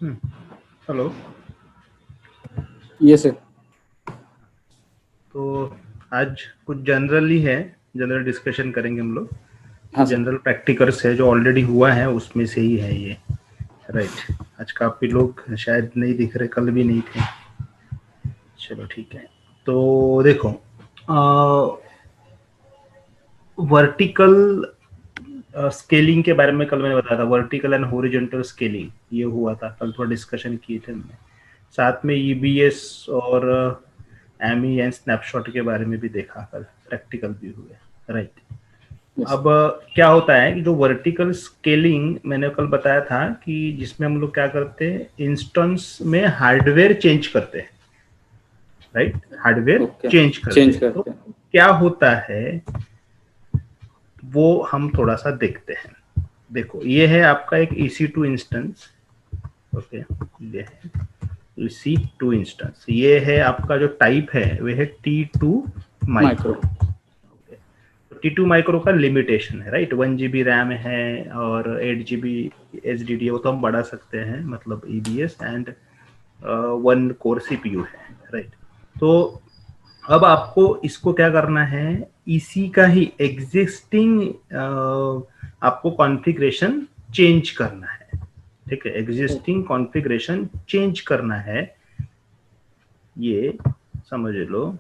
Hello. ये sir. तो आज कुछ जनरली है, जनरल डिस्कशन करेंगे हम लोग। हाँ सर। जनरल प्रैक्टिकल्स है जो ऑलरेडी हुआ है उसमें से ही है ये। राइट। आज काफ़ी लोग शायद नहीं दिख रहे, कल भी नहीं थे। चलो ठीक है। तो देखो, वर्टिकल स्केलिंग के बारे में कल मैंने बताया था। वर्टिकल एंड हॉरिजॉन्टल स्केलिंग ये हुआ था कल, थोड़ा डिस्कशन किए थे हमने। साथ में ईबीएस और एमई एंड स्नैपशॉट के बारे में भी देखा कल, प्रैक्टिकल भी हुए। राइट। यस। अब क्या होता है कि जो वर्टिकल स्केलिंग मैंने कल बताया था कि जिसमें हम लोग क्या करते हैं, इंस्टेंस में हार्डवेयर चेंज करते हैं। Right, hardware okay. चेंज करते चेंज हैं। तो करते हैं। क्या होता है वो हम थोड़ा सा देखते हैं। देखो, ये है आपका एक EC2 इंस्टेंस। ओके, ये है EC2 इंस्टेंस। ये है आपका जो टाइप है वो है T2 micro. Micro. T2 micro का लिमिटेशन है, राइट। 1 GB रैम है और 8 GB HDD, वो तो हम बढ़ा सकते हैं, मतलब EBS एंड 1 कोर CPU है। राइट। तो अब आपको इसको क्या करना है, इसी का ही एग्जिस्टिंग आपको कॉन्फ़िगरेशन चेंज करना है। ठीक है, एग्जिस्टिंग कॉन्फ़िगरेशन चेंज करना है। ये समझ लो,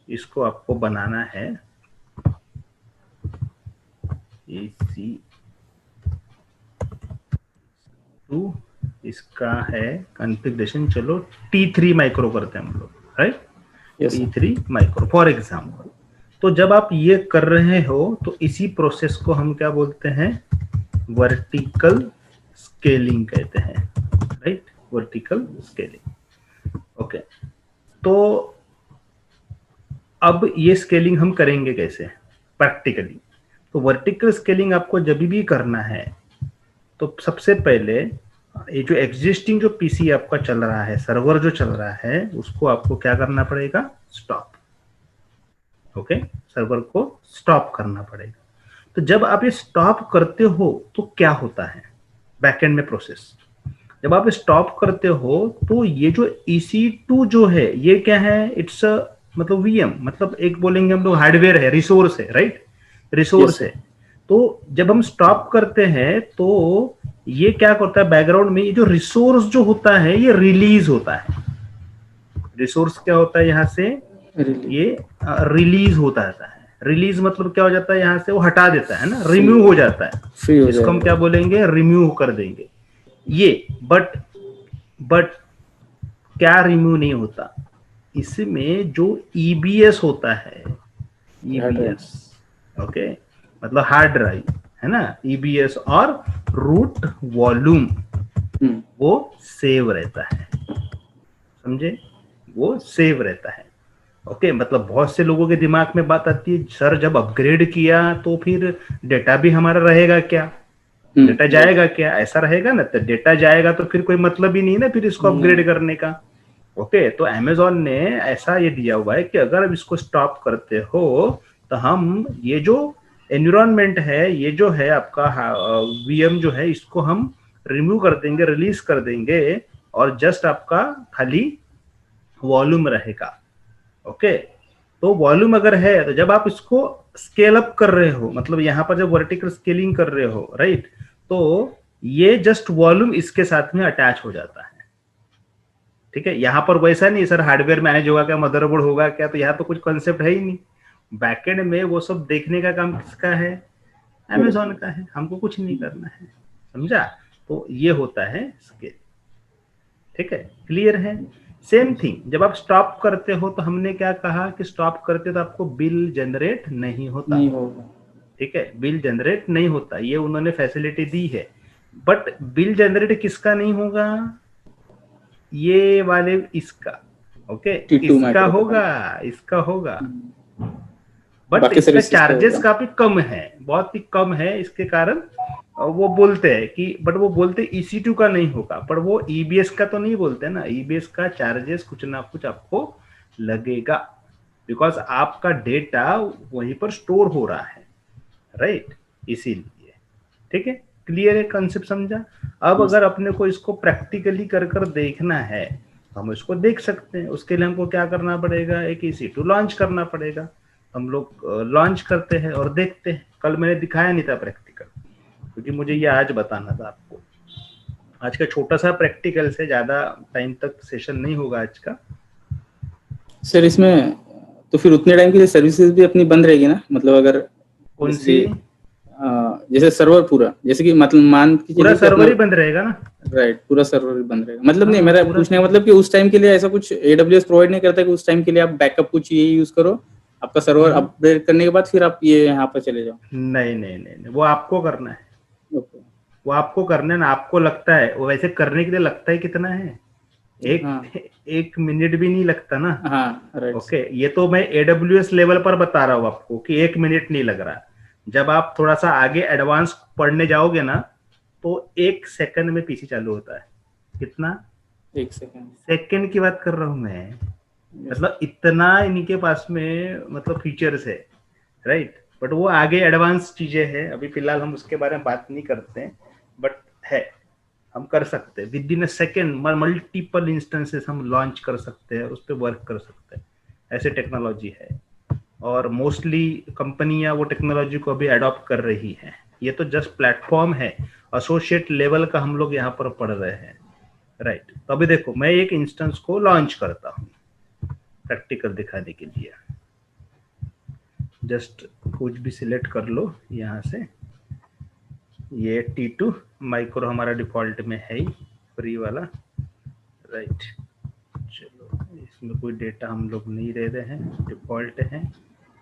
इसको आपको बनाना है EC2। इसका है कॉन्फ़िगरेशन, चलो T3 माइक्रो करते हैं हम लोग, right. Yes sir. T3 micro for example. तो जब आप ये कर रहे हो तो इसी प्रोसेस को हम क्या बोलते हैं, वर्टिकल स्केलिंग कहते हैं। Right, vertical scaling. ओके। तो अब ये स्केलिंग हम करेंगे कैसे प्रैक्टिकली। तो वर्टिकल स्केलिंग आपको जब भी करना है तो सबसे पहले ये जो एग्जिस्टिंग जो पीसी आपका चल रहा है, सर्वर जो चल रहा है, उसको आपको क्या करना पड़ेगा, स्टॉप। ओके, सर्वर को स्टॉप करना पड़ेगा। तो जब आप ये स्टॉप करते हो तो क्या होता है बैकएंड में प्रोसेस, जब आप स्टॉप करते हो तो ये जो EC2 जो है ये क्या है, इट्स मतलब VM, मतलब एक बोलेंगे हम लोग हार्डवेयर है, रिसोर्स है, राइट। यस रिसोर्स है। सर। तो जब हम स्टॉप करते हैं तो ये क्या करता है, बैकग्राउंड में ये जो रिसोर्स जो होता है ये रिलीज होता है। रिसोर्स क्या होता है यहाँ से, रिलीज। ये रिलीज होता रहता है। रिलीज मतलब क्या हो जाता है, यहाँ से वो हटा देता है ना, फ्री रिमूव हो हो जाता है। फ्री हो इसको हम क्या जाएगा। बोलेंगे, रिमूव कर देंगे ये। बट क्या रिमूव नहीं होता, इसमें जो EBS होता है, हार्ड ड्राइव। EBS, ओके, मतलब हार्ड ड्राइव है ना, EBS और रूट वॉल्यूम, हम्म। वो सेव रहता है। समझे, वो सेव रहता है। ओके, मतलब बहुत से लोगों के दिमाग में बात आती है, सर जब अपग्रेड किया तो फिर डेटा भी हमारा रहेगा क्या, डेटा राइट। जाएगा क्या, ऐसा रहेगा ना। तो डेटा जाएगा तो फिर कोई मतलब ही नहीं ना फिर इसको नहीं। अपग्रेड करने का। ओके, तो अमेजोन ने ऐसा ये दिया हुआ है कि अगर अब इसको स्टॉप करते हो तो हम ये जो एनवायरनमेंट है, ये जो है आपका VM जो है, इसको हम रिमूव कर देंगे, रिलीज कर देंगे, और जस्ट आपका खाली वॉल्यूम रहेगा। ओके। तो वॉल्यूम अगर है तो जब आप इसको स्केल अप कर रहे हो, मतलब यहां पर जब वर्टिकल स्केलिंग कर रहे हो, राइट, तो ये जस्ट वॉल्यूम इसके साथ में अटैच हो जाता है। ठीक है, यहां पर वैसा नहीं सर हार्डवेयर मैनेज होगा क्या, मदरबोर्ड होगा क्या, तो यहाँ तो कुछ कॉन्सेप्ट है ही नहीं। बैकएंड में वो सब देखने का काम किसका है, मेरे अमेजोन को। का है, हमको कुछ नहीं करना है। समझा। तो ये होता है स्केल। ठीक है, क्लियर है। सेम थिंग जब आप स्टॉप करते हो तो हमने क्या कहा कि स्टॉप करते तो आपको बिल जनरेट नहीं होता। नहीं होगा। ठीक है, बिल जनरेट नहीं होता, ये उन्होंने फैसिलिटी दी है। बट बिल जनरेट किसका नहीं होगा, ये वाले इसका। ओके, T2 इसका माइक्रो का होगा, खाली। इसका होगा। बट बाकी इसका सर्विसेज का चार्जेस होगा। काफी कम है, बहुत ही कम है, इसके कारण वो बोलते हैं कि, बट वो बोलते EC2 का नहीं होगा, पर वो EBS का तो नहीं बोलते ना, EBS का चार्जेस कुछ ना कुछ आपको लगेगा, बिकॉज आपका डेटा वहीं पर स्टोर हो रहा है, राइट, इसीलिए। ठीक है, क्लियर है कंसेप्ट, समझा? अब अगर अपने को इसको प्रैक्टिकली कर कर देखना है, हम इसको देख सकते हैं। उसके लिए हमको क्या करना पड़ेगा, एक EC2 लॉन्च करना पड़ेगा। हम लोग लॉन्च करते हैं और देखते हैं। कल मैंने दिखाया नहीं था प्रैक्टिकल, क्योंकि मुझे ये आज बताना था आपको। आज का छोटा सा प्रैक्टिकल से, ज्यादा टाइम तक सेशन नहीं होगा आज का। सर इसमें तो फिर उतने टाइम के लिए सर्विसेज भी अपनी बंद रहेगी ना, मतलब अगर कौन जैसे सी? कि जैसे सर्वर पूरा, जैसे कि मतलब मान के पूरा चलिए कि अपना, सर्वर ही बंद रहेगा ना? राइट, पूरा सर्वर बंद रहेगा, मतलब नहीं, हाँ मेरा पूरा पूछने का मतलब कि उस टाइम के लिए ऐसा कुछ AWS प्रोवाइड नहीं करता कि उस टाइम के लिए आप बैकअप कुछ ये यूज करो, आपका सर्वर अपडेट करने के बाद फिर आप ये यहाँ पर चले जाओ। नहीं नहीं नहीं नहीं, वो आपको करना है। ओके। वो आपको करना है ना, आपको लगता है वो वैसे करने के लिए लगता है कितना है, हाँ एक मिनट भी नहीं लगता ना। हाँ, राइट। ओके, ये तो मैं AWS लेवल पर बता रहा हूँ आपको कि 1 मिनट नहीं लग रहा। जब आप थोड़ा सा आगे एडवांस पढ़ने जाओगे ना, तो 1 सेकंड में PC चालू होता है। कितना? 1 सेकंड। सेकंड की बात कर रहा हूँ मैं। यस। मतलब इतना इनके पास में मतलब फीचर्स है, राइट? बट वो आगे एडवांस चीजें हैं, अभी फिलहाल हम उसके बारे में बात नहीं करते हैं। बट है, हम कर सकते हैं with in a second, multiple instances हम लॉन्च कर सकते हैं, उस पर वर्क कर सकते हैं। ऐसे टेक्नोलॉजी है, और मोस्टली कंपनियां वो टेक्नोलॉजी को अभी अडॉप्ट कर रही हैं। ये तो जस्ट प्लेटफॉर्म है, एसोसिएट लेवल का हम लोग यहाँ पर पढ़ रहे हैं, राइट? तो अभी देखो, मैं एक इंस्टेंस को लॉन्च करता हूँ प्रैक्टिकल दिखाने के लिए। जस्ट कुछ भी सिलेक्ट कर लो यहाँ से। ये T2 माइक्रो हमारा डिफॉल्ट में है ही, फ्री वाला, राइट? चलो, इसमें कोई डेटा हम लोग नहीं दे रहे हैं, डिफॉल्ट है।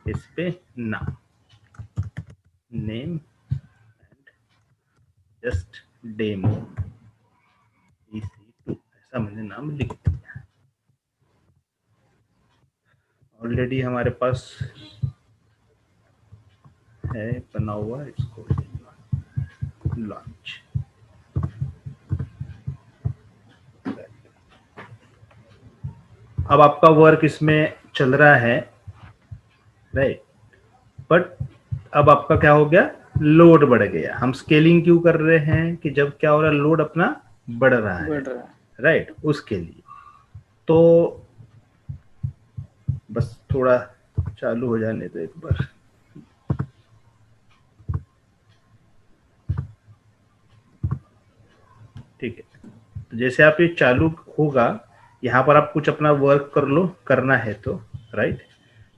इस पे नाम, name and just demo EC2 ऐसा मैंने नाम लिख दिया। ऑलरेडी हमारे पास है बना हुआ, इसको लॉन्च। अब आपका वर्क इसमें चल रहा है, राइट? बट अब आपका क्या हो गया, लोड बढ़ गया। हम स्केलिंग क्यों कर रहे हैं कि जब क्या हो रहा है, लोड अपना बढ़ रहा है, बढ़ रहा है। राइट? उसके लिए तो बस थोड़ा चालू हो जाने दो एक बार। ठीक है, तो जैसे आप ये चालू होगा, यहाँ पर आप कुछ अपना वर्क कर लो, करना है तो, राइट?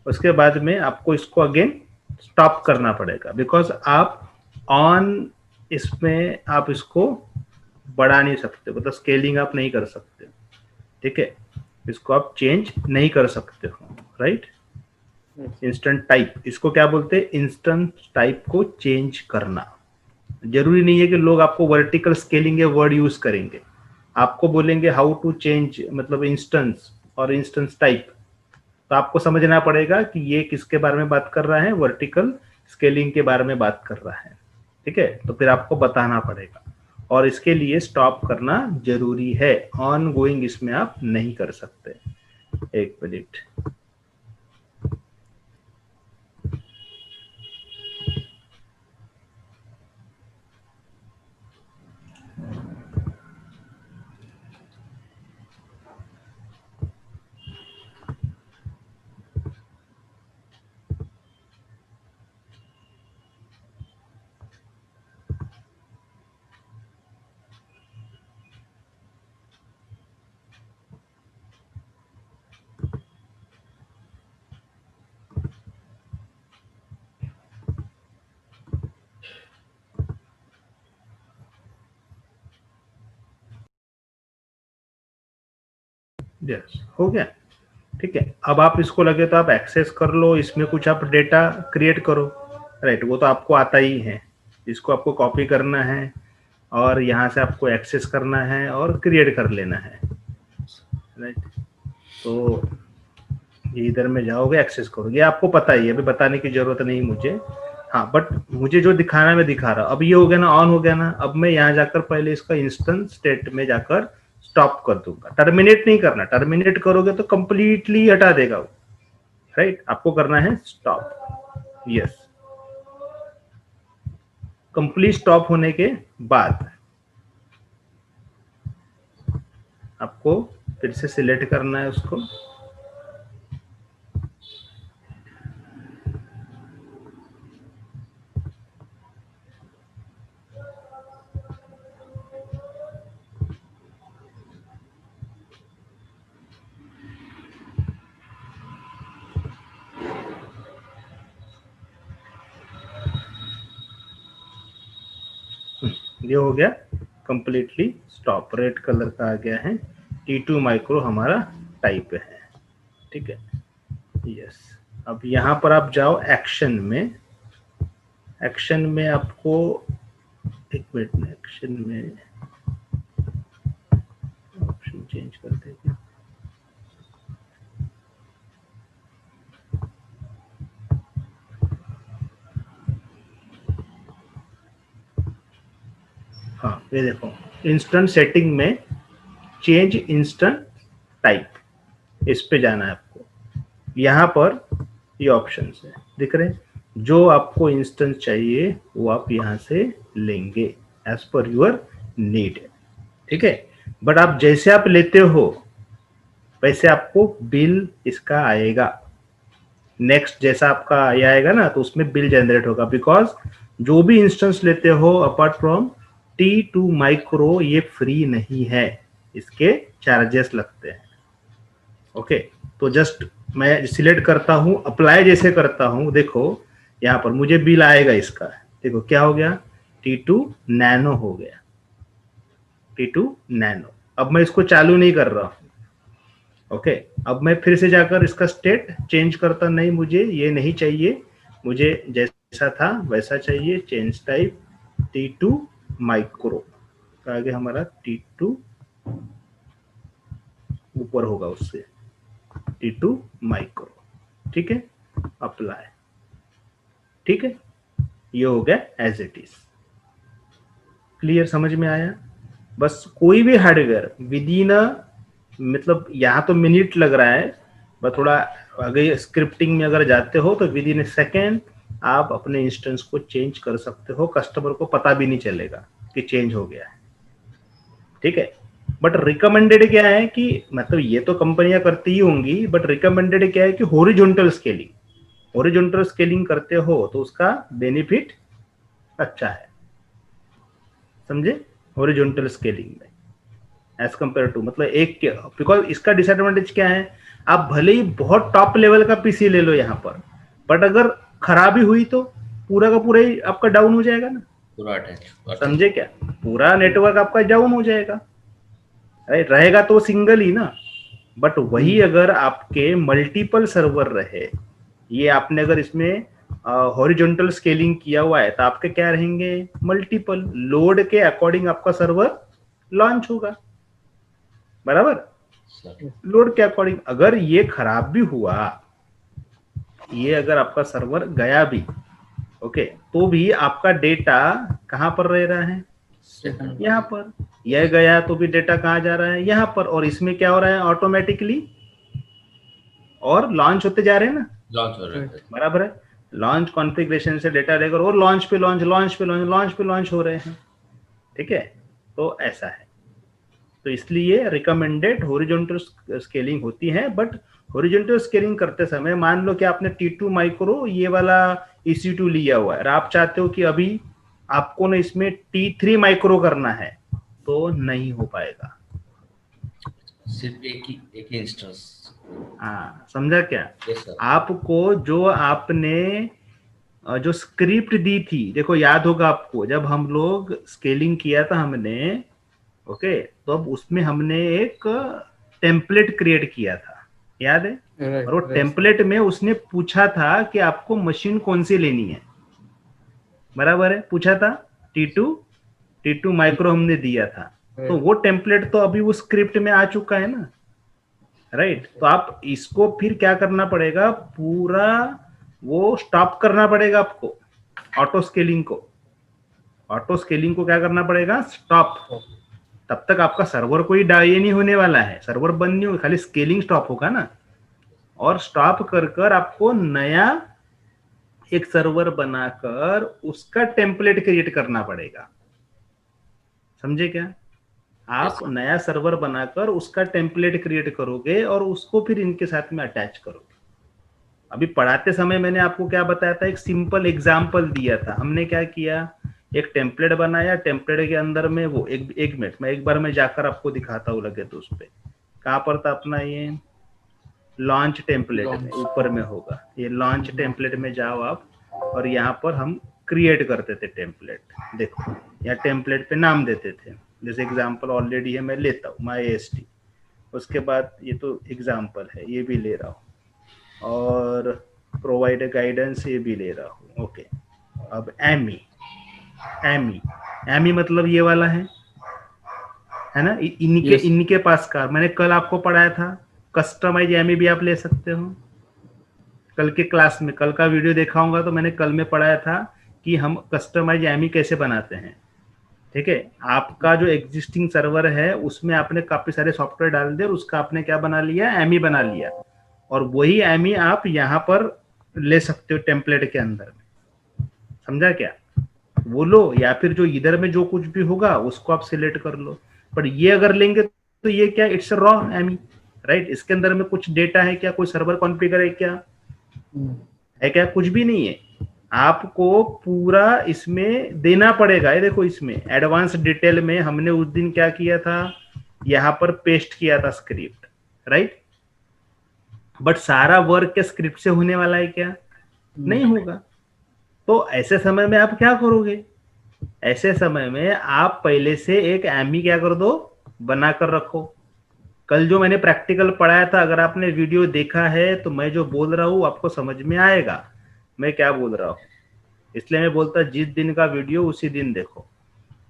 उसके बाद में आपको इसको अगेन स्टॉप करना पड़ेगा, बिकॉज आप ऑन इसमें आप इसको बढ़ा नहीं सकते, मतलब स्केलिंग आप नहीं कर सकते, ठीक है? इसको आप चेंज नहीं कर सकते हो, राइट? इंस्टेंट टाइप, इसको क्या बोलते हैं, इंस्टेंट टाइप को चेंज करना। जरूरी नहीं है कि लोग आपको वर्टिकल स्केलिंग या वर्ड यूज करेंगे, आपको बोलेंगे हाउ टू चेंज मतलब इंस्टेंस और इंस्टेंस टाइप, तो आपको समझना पड़ेगा कि ये किसके बारे में बात कर रहा है, वर्टिकल स्केलिंग के बारे में बात कर रहा है, ठीक है? तो फिर आपको बताना पड़ेगा, और इसके लिए स्टॉप करना जरूरी है। ऑन गोइंग इसमें आप नहीं कर सकते। एक मिनट, यस हो गया, ठीक है? अब आप इसको लगे तो आप एक्सेस कर लो, इसमें कुछ आप डेटा क्रिएट करो, राइट? वो तो आपको आता ही है, इसको आपको कॉपी करना है और यहाँ से आपको एक्सेस करना है और क्रिएट कर लेना है, राइट? तो ये इधर में जाओगे, एक्सेस करोगे, आपको पता ही है, अभी बताने की जरूरत नहीं मुझे। हाँ, बट मुझे जो दिखाना है मैं दिखा रहा हूँ। अब ये हो गया ना, ऑन हो गया ना। अब मैं यहाँ जाकर पहले इसका इंस्टेंस स्टेट में जाकर स्टॉप कर दूंगा, टर्मिनेट नहीं करना। टर्मिनेट करोगे तो कंप्लीटली हटा देगा वो, राइट? आपको करना है स्टॉप, यस, कंप्लीट स्टॉप होने के बाद आपको फिर से सिलेक्ट करना है उसको, ये हो गया कंप्लीटली स्टॉप, रेड कलर का आ गया है, T2 माइक्रो हमारा टाइप है, ठीक है। यस, अब यहाँ पर आप जाओ एक्शन में, एक्शन में आपको एक मिनट में, एक्शन में ऑप्शन चेंज कर देंगे, हाँ ये देखो इंस्टेंट सेटिंग में चेंज इंस्टेंट टाइप, इस पे जाना है आपको। यहाँ पर ये ऑप्शन है दिख रहे हैं, जो आपको इंस्टेंस चाहिए वो आप यहाँ से लेंगे एज पर योर नीड, ठीक है। बट आप जैसे आप लेते हो वैसे आपको बिल इसका आएगा, नेक्स्ट जैसा आपका ये आएगा ना तो उसमें बिल जनरेट होगा, बिकॉज जो भी इंस्टेंस लेते हो अपार्ट फ्रॉम T2 माइक्रो ये फ्री नहीं है, इसके चार्जेस लगते हैं। ओके, तो जस्ट मैं सिलेक्ट करता हूं, अप्लाई जैसे करता हूं, देखो यहाँ पर मुझे बिल आएगा इसका, देखो क्या हो गया, T2 नैनो हो गया, T2 नैनो। अब मैं इसको चालू नहीं कर रहा हूं, ओके। अब मैं फिर से जाकर इसका स्टेट चेंज करता, नहीं मुझे ये नहीं चाहिए, मुझे जैसा था वैसा चाहिए, चेंज टाइप T2 माइक्रो, आगे हमारा T2 ऊपर होगा उससे, T2 माइक्रो, ठीक है, अप्लाई, ठीक है, ये हो गया एज इट इज। क्लियर, समझ में आया? बस कोई भी हार्डवेयर विद इन मतलब यहाँ तो मिनट लग रहा है, बस थोड़ा आगे स्क्रिप्टिंग में अगर जाते हो तो विद इन ए सेकेंड आप अपने इंस्टेंस को चेंज कर सकते हो, कस्टमर को पता भी नहीं चलेगा कि चेंज हो गया है, ठीक है। बट रिकमेंडेड क्या है कि मतलब ये तो कंपनियां करती ही होंगी, बट रिकमेंडेड क्या है कि हॉरिजॉन्टल स्केलिंग, हॉरिजॉन्टल स्केलिंग करते हो तो उसका बेनिफिट अच्छा है, समझे, हॉरिजॉन्टल स्केलिंग में एज कंपेयर टू मतलब एक, बिकॉज इसका डिसएडवांटेज क्या है, आप भले ही बहुत टॉप लेवल का पीसी ले लो यहाँ पर, बट अगर खराबी हुई तो पूरा का पूरा ही आपका डाउन हो जाएगा ना, पूरा समझे क्या, पूरा नेटवर्क आपका डाउन हो जाएगा, रहेगा तो सिंगल ही ना। बट वही अगर आपके मल्टीपल सर्वर रहे, ये आपने अगर इसमें हॉरिजॉन्टल स्केलिंग किया हुआ है तो आपके क्या रहेंगे, मल्टीपल लोड के अकॉर्डिंग आपका सर्वर लॉन्च होगा, बराबर, लोड के अकॉर्डिंग। अगर ये खराब भी हुआ, ये अगर आपका सर्वर गया भी, ओके, तो भी आपका डेटा कहां पर रह रहा है, यहाँ पर, यह गया तो भी डेटा कहाँ जा रहा है, यहाँ पर, और इसमें क्या हो रहा है ऑटोमेटिकली, और लॉन्च होते जा रहे हैं ना, लॉन्च हो रहा है, बराबर है, लॉन्च कॉन्फ़िगरेशन से डेटा लेकर और लॉन्च पे लॉन्च, लॉन्च पे लॉन्च, लॉन्च पे लॉन्च हो रहे हैं, ठीक है। तो ऐसा है, तो इसलिए रिकमेंडेड हॉरिजॉन्टल स्केलिंग होती है। बट हॉरिजॉन्टल स्केलिंग करते समय मान लो कि आपने T2 माइक्रो ये वाला EC2 लिया हुआ है और आप चाहते हो कि अभी आपको ना इसमें T3 माइक्रो करना है, तो नहीं हो पाएगा, सिर्फ एक ही इंस्टेंस। हाँ, समझा क्या? yes, sir. आपको जो आपने जो स्क्रिप्ट दी थी, देखो याद होगा आपको जब हम लोग स्केलिंग किया था हमने, ओके, तो अब उसमें हमने एक टेम्पलेट क्रिएट किया था, याद है? और वो टेम्पलेट में उसने पूछा था कि आपको मशीन कौन सी लेनी है, बराबर है, पूछा था, T2 माइक्रो हमने दिया था, तो वो टेम्पलेट तो अभी वो स्क्रिप्ट में आ चुका है ना, राइट। तो आप इसको फिर क्या करना पड़ेगा, पूरा वो स्टॉप करना पड़ेगा आपको, ऑटो स्केलिंग को क्या करना पड़ेगा, स्टॉप। तब तक आपका सर्वर कोई ये नहीं होने वाला है, सर्वर बंद नहीं होगा, खाली स्केलिंग स्टॉप होगा ना, और स्टॉप कर आपको नया एक सर्वर बनाकर उसका टेम्पलेट क्रिएट करना पड़ेगा। समझे क्या? आप Yes. नया सर्वर बनाकर उसका टेम्पलेट क्रिएट करोगे और उसको फिर इनके साथ में अटैच करोगे। अभी पढ़ाते समय मैंने आपको क्या बताया था, एक सिंपल एग्जाम्पल दिया था। हमने क्या किया, एक टेम्पलेट बनाया, टेम्पलेट के अंदर में वो एक मिनट मैं एक बार मैं जाकर आपको दिखाता हूँ लगे तो उस पर कहाँ पर था अपना ये लॉन्च टेम्पलेट में, ऊपर में होगा ये लॉन्च टेम्पलेट में जाओ आप, और यहाँ पर हम क्रिएट करते थे टेम्पलेट। देखो यहाँ टेम्पलेट पे नाम देते थे, जैसे एग्जांपल ऑलरेडी है मैं लेता हूँ MyAST। उसके बाद ये तो एग्जांपल है, ये भी ले रहा हूँ, और प्रोवाइड गाइडेंस ये भी ले रहा हूँ। ओके, अब एमी एमी एमी मतलब ये वाला है ना, इनके Yes. इनके पास का मैंने कल आपको पढ़ाया था। कस्टमाइज एमी भी आप ले सकते हो। कल के क्लास में, कल का वीडियो देखा होगा तो मैंने कल में पढ़ाया था कि हम कस्टमाइज एमी कैसे बनाते हैं। ठीक है, आपका जो एग्जिस्टिंग सर्वर है उसमें आपने काफी सारे सॉफ्टवेयर डाल दिए और उसका आपने क्या बना लिया, एमी बना लिया, और वही एमी आप यहाँ पर ले सकते हो टेम्पलेट के अंदर में। समझा क्या? वो लो, या फिर जो इधर में जो कुछ भी होगा उसको आप सिलेक्ट कर लो। पर ये अगर लेंगे तो ये क्या, इट्स रॉ एमी, राइट? इसके अंदर में कुछ डेटा है क्या, कोई सर्वर कॉन्फ़िगर है क्या, है क्या? कुछ भी नहीं है। आपको पूरा इसमें देना पड़ेगा। ये देखो इसमें एडवांस डिटेल में हमने उस दिन क्या किया था, यहाँ पर पेस्ट किया था स्क्रिप्ट, राइट? बट सारा वर्क क्या स्क्रिप्ट से होने वाला है क्या? नहीं होगा। तो ऐसे समय में आप क्या करोगे, ऐसे समय में आप पहले से एक एमी क्या कर दो, बना कर रखो। कल जो मैंने प्रैक्टिकल पढ़ाया था, अगर आपने वीडियो देखा है तो मैं जो बोल रहा हूँ आपको समझ में आएगा मैं क्या बोल रहा हूँ। इसलिए मैं बोलता जिस दिन का वीडियो उसी दिन देखो।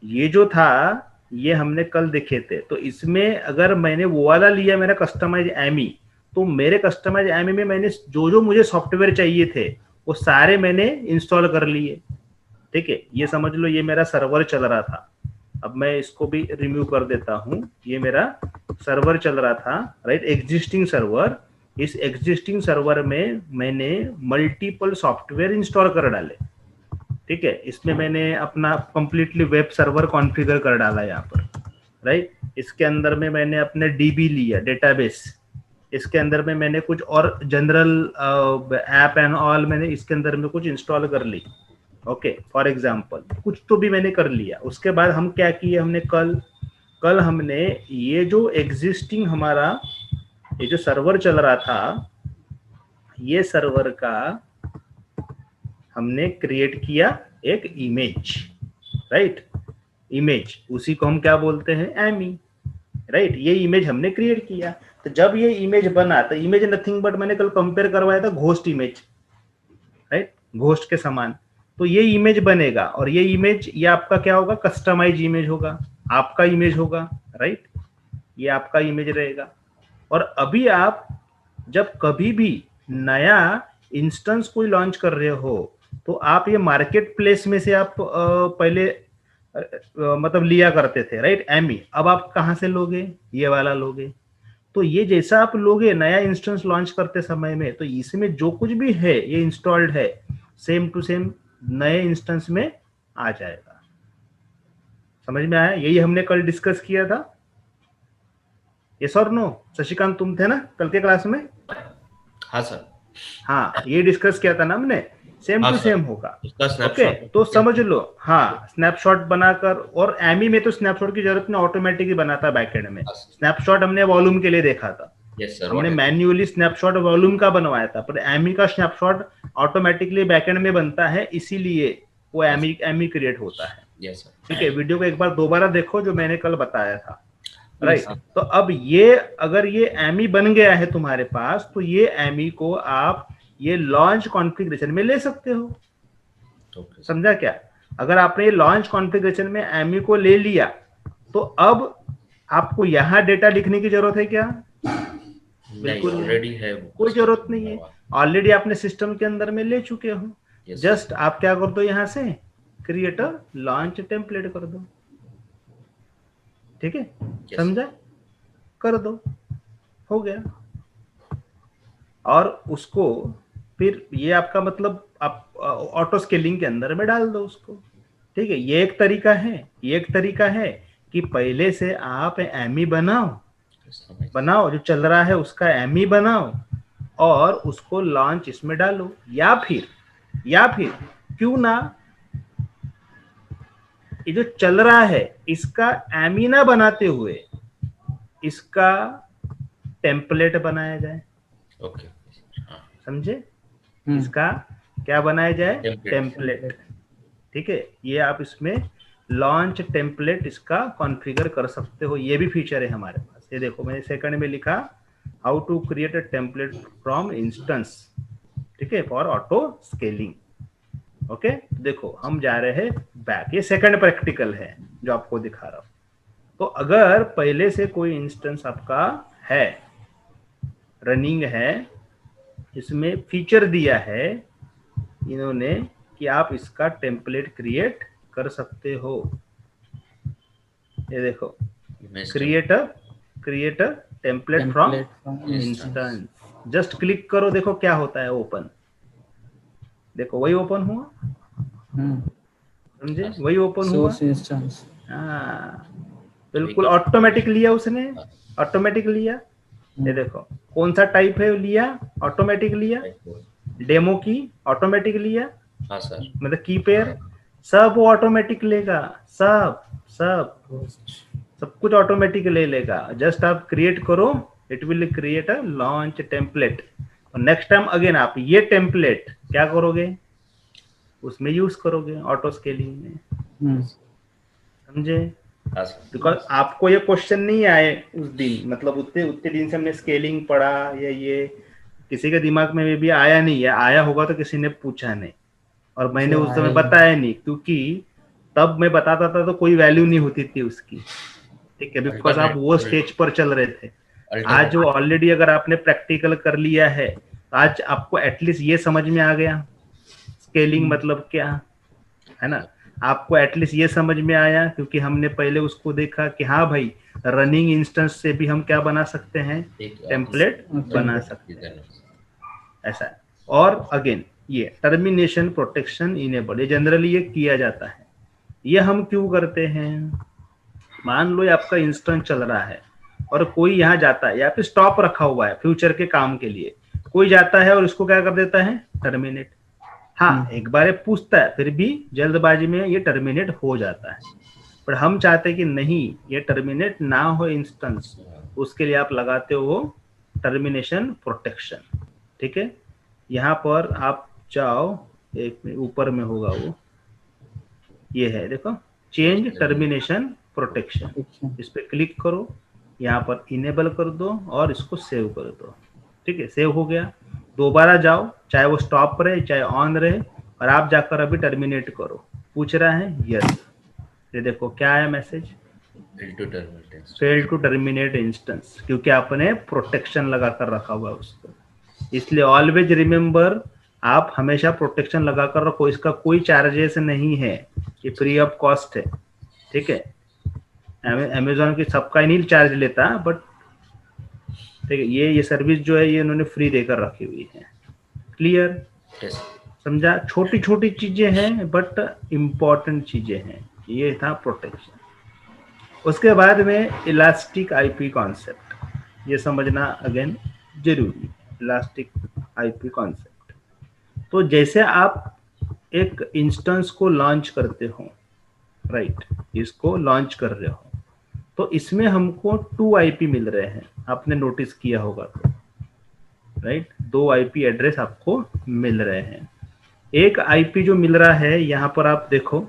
ये जो था ये हमने कल देखे थे, तो इसमें अगर मैंने वो वाला लिया मेरा कस्टमाइज एमी, तो मेरे कस्टमाइज एमी में मैंने जो जो मुझे सॉफ्टवेयर चाहिए थे वो सारे मैंने इंस्टॉल कर लिए। ठीक है, ये समझ लो ये मेरा सर्वर चल रहा था। अब मैं इसको भी रिमूव कर देता हूं। ये मेरा सर्वर चल रहा था, राइट, एग्जिस्टिंग सर्वर। इस एग्जिस्टिंग सर्वर में मैंने मल्टीपल सॉफ्टवेयर इंस्टॉल कर डाले। ठीक है, इसमें मैंने अपना कंप्लीटली वेब सर्वर कॉन्फ़िगर कर डाला यहाँ पर, राइट। इसके अंदर में मैंने अपने डीबी लिया, डेटाबेस। इसके अंदर में मैंने कुछ और जनरल ऐप एंड ऑल मैंने इसके अंदर में कुछ इंस्टॉल कर ली। ओके, फॉर एग्जांपल कुछ तो भी मैंने कर लिया। उसके बाद हम क्या किए, हमने कल हमने ये जो एग्जिस्टिंग हमारा ये जो सर्वर चल रहा था, ये सर्वर का हमने क्रिएट किया एक इमेज, राइट। इमेज, उसी को हम क्या बोलते हैं, एमी, राइट। ये इमेज हमने क्रिएट किया। तो जब ये इमेज बना, तो इमेज नथिंग बट मैंने कल कंपेयर करवाया था घोस्ट इमेज, राइट, घोस्ट के समान। तो ये इमेज बनेगा, और ये इमेज ये आपका क्या होगा, कस्टमाइज इमेज होगा, आपका इमेज होगा, राइट। ये आपका इमेज रहेगा। और अभी आप जब कभी भी नया इंस्टेंस कोई लॉन्च कर रहे हो, तो आप ये मार्केट प्लेस में से आप पहले मतलब लिया करते थे, राइट, एमी। अब आप कहाँ से लोगे, ये वाला लोगे। तो ये जैसा आप लोगे नया इंस्टेंस लॉन्च करते समय में, तो इसमें जो कुछ भी है ये इंस्टॉल्ड है, सेम टू सेम नए इंस्टेंस में आ जाएगा। समझ में आया? यही हमने कल डिस्कस किया था। यस और नो? शशिकांत तुम थे ना कल के क्लास में? हाँ सर। हाँ, ये डिस्कस किया था ना हमने, सेम हाँ टू सर, सेम होगा। उसका ओके, स्नैपशॉट तो समझ लो। हाँ, स्नैपशॉट बनाकर, और एमी में तो स्नैपशॉट की जरूरत नहीं, ऑटोमेटिक ही बनाता बैकएंड में। स्नैपशॉट हमने वॉल्यूम के लिए देखा था। यस सर, हमने मैन्युअली स्नैपशॉट वॉल्यूम का बनवाया था, पर एमी का स्नैपशॉट ऑटोमेटिकली बैकएंड में बनता है, इसीलिए वो एमी क्रिएट होता है। Yes sir. ठीक है, वीडियो को एक बार दोबारा देखो जो मैंने कल बताया था, राइट। Yes. तो अब ये अगर ये एमी बन गया है तुम्हारे पास, तो ये एमी को आप ये लॉन्च कॉन्फ़िगरेशन में ले सकते हो। Okay, समझा क्या? अगर आपने ये लॉन्च कॉन्फ़िगरेशन में एमी को ले लिया, तो अब आपको यहाँ डेटा लिखने की जरूरत है क्या? बिल्कुल ऑलरेडी है, कोई जरूरत नहीं है। ऑलरेडी आपने सिस्टम के अंदर में ले चुके हो। जस्ट आप क्या कर दो, यहाँ से क्रिएट अ लॉन्च टेम्पलेट कर दो। ठीक है, समझा? कर दो, हो गया। और उसको फिर ये आपका मतलब आप ऑटो स्केलिंग के अंदर में डाल दो उसको। ठीक है, ये एक तरीका है। ये एक तरीका है कि पहले से आप एमी बनाओ जो चल रहा है उसका एमी बनाओ और उसको लॉन्च इसमें डालो, या फिर क्यों ना ये जो चल रहा है इसका एमी ना बनाते हुए इसका टेम्पलेट बनाया जाए। ओके, हाँ, समझे? इसका क्या बनाया जाए? टेम्पलेट। टेम्पलेट। ठीक है, ये आप इसमें लॉन्च टेम्पलेट इसका कॉन्फ़िगर कर सकते हो। ये भी फीचर है हमारे पास। ये देखो मैंने सेकंड में लिखा how to create a template from instance, ठीक है, फॉर ऑटो स्केलिंग। ओके, देखो हम जा रहे हैं बैक। ये सेकंड प्रैक्टिकल है जो आपको दिखा रहा हूं। तो अगर पहले से कोई इंस्टेंस आपका है, रनिंग है, इसमें फीचर दिया है इन्होंने कि आप इसका टेम्पलेट क्रिएट कर सकते हो। ये देखो, create a template from instance. Just click करो, देखो क्या होता है, ओपन। देखो वही ओपन हुआ, समझे? वही ओपन हुआ। हाँ, बिल्कुल ऑटोमेटिक लिया उसने, ऑटोमेटिक लिया। ये देखो कौन सा टाइप है लिया, ऑटोमेटिक लिया। डेमो की ऑटोमेटिक लिया, हाँ सर, मतलब की पेयर सब वो ऑटोमेटिक लेगा, सब सब सब कुछ ऑटोमेटिक ले लेगा। जस्ट आप क्रिएट करो, it will create a launch template. और नेक्स्ट टाइम अगेन आप ये टेम्पलेट क्या करोगे, उसमें यूज करोगे ऑटो स्केलिंग में। समझे? बिकॉज आपको ये क्वेश्चन नहीं आए उस दिन, मतलब उतने उतने दिन से हमने स्केलिंग पढ़ा, ये किसी के दिमाग में भी आया नहीं है। आया होगा तो किसी ने पूछा नहीं, और मैंने उस समय बताया नहीं, क्योंकि तब मैं बताता था तो कोई वैल्यू नहीं होती थी उसकी। ठीक है, बिकॉज आप वो स्टेज पर चल रहे थे। आज जो ऑलरेडी अगर आपने प्रैक्टिकल कर लिया है, आज आपको एटलीस्ट ये समझ में आ गया स्केलिंग मतलब क्या है ना। आपको एटलीस्ट ये समझ में आया, क्योंकि हमने पहले उसको देखा कि हाँ भाई, रनिंग इंस्टेंस से भी हम क्या बना सकते हैं, टेम्पलेट बना सकते हैं, ऐसा है। और अगेन ये टर्मिनेशन प्रोटेक्शन इनेबल, ये जनरली ये किया जाता है। ये हम क्यों करते हैं? मान लो ये आपका इंस्टेंस चल रहा है और कोई यहाँ जाता है, या फिर स्टॉप रखा हुआ है फ्यूचर के काम के लिए, कोई जाता है और इसको क्या कर देता है, टर्मिनेट। हाँ, एक बार ये पूछता है, फिर भी जल्दबाजी में ये टर्मिनेट हो जाता है। पर हम चाहते हैं कि नहीं, ये टर्मिनेट ना हो इंस्टेंस, उसके लिए आप लगाते हो टर्मिनेशन प्रोटेक्शन। ठीक है, यहाँ पर आप जाओ, एक ऊपर में होगा वो, ये है देखो, चेंज टर्मिनेशन प्रोटेक्शन, इस पे क्लिक करो, यहाँ पर इनेबल कर दो और इसको सेव कर दो। ठीक है, सेव हो गया। दोबारा जाओ, चाहे वो स्टॉप रहे चाहे ऑन रहे, और आप जाकर अभी टर्मिनेट करो। पूछ रहा है यस, ये देखो क्या आया message, fail to terminate instance, क्योंकि आपने प्रोटेक्शन लगा कर रखा हुआ है उसको। इसलिए ऑलवेज रिमेम्बर, आप हमेशा प्रोटेक्शन लगा कर रखो, इसका कोई चार्जेस नहीं है, ये फ्री ऑफ कॉस्ट है। ठीक है, अमेजोन की सबका ही नहीं चार्ज लेता, बट ठीक है, ये सर्विस जो है ये इन्होंने फ्री देकर रखी हुई है। क्लियर? समझा? छोटी छोटी चीजें हैं बट इम्पोर्टेंट चीजें हैं। ये था प्रोटेक्शन। उसके बाद में इलास्टिक आईपी कॉन्सेप्ट, ये समझना अगेन जरूरी है। इलास्टिक आईपी कॉन्सेप्ट, तो जैसे आप एक इंस्टेंस को लॉन्च करते हो, राइट, इसको लॉन्च कर रहे हो, तो इसमें हमको 2 आईपी मिल रहे हैं, आपने नोटिस किया होगा तो, राइट, 2 आईपी एड्रेस आपको मिल रहे हैं। एक आईपी जो मिल रहा है, यहाँ पर आप देखो,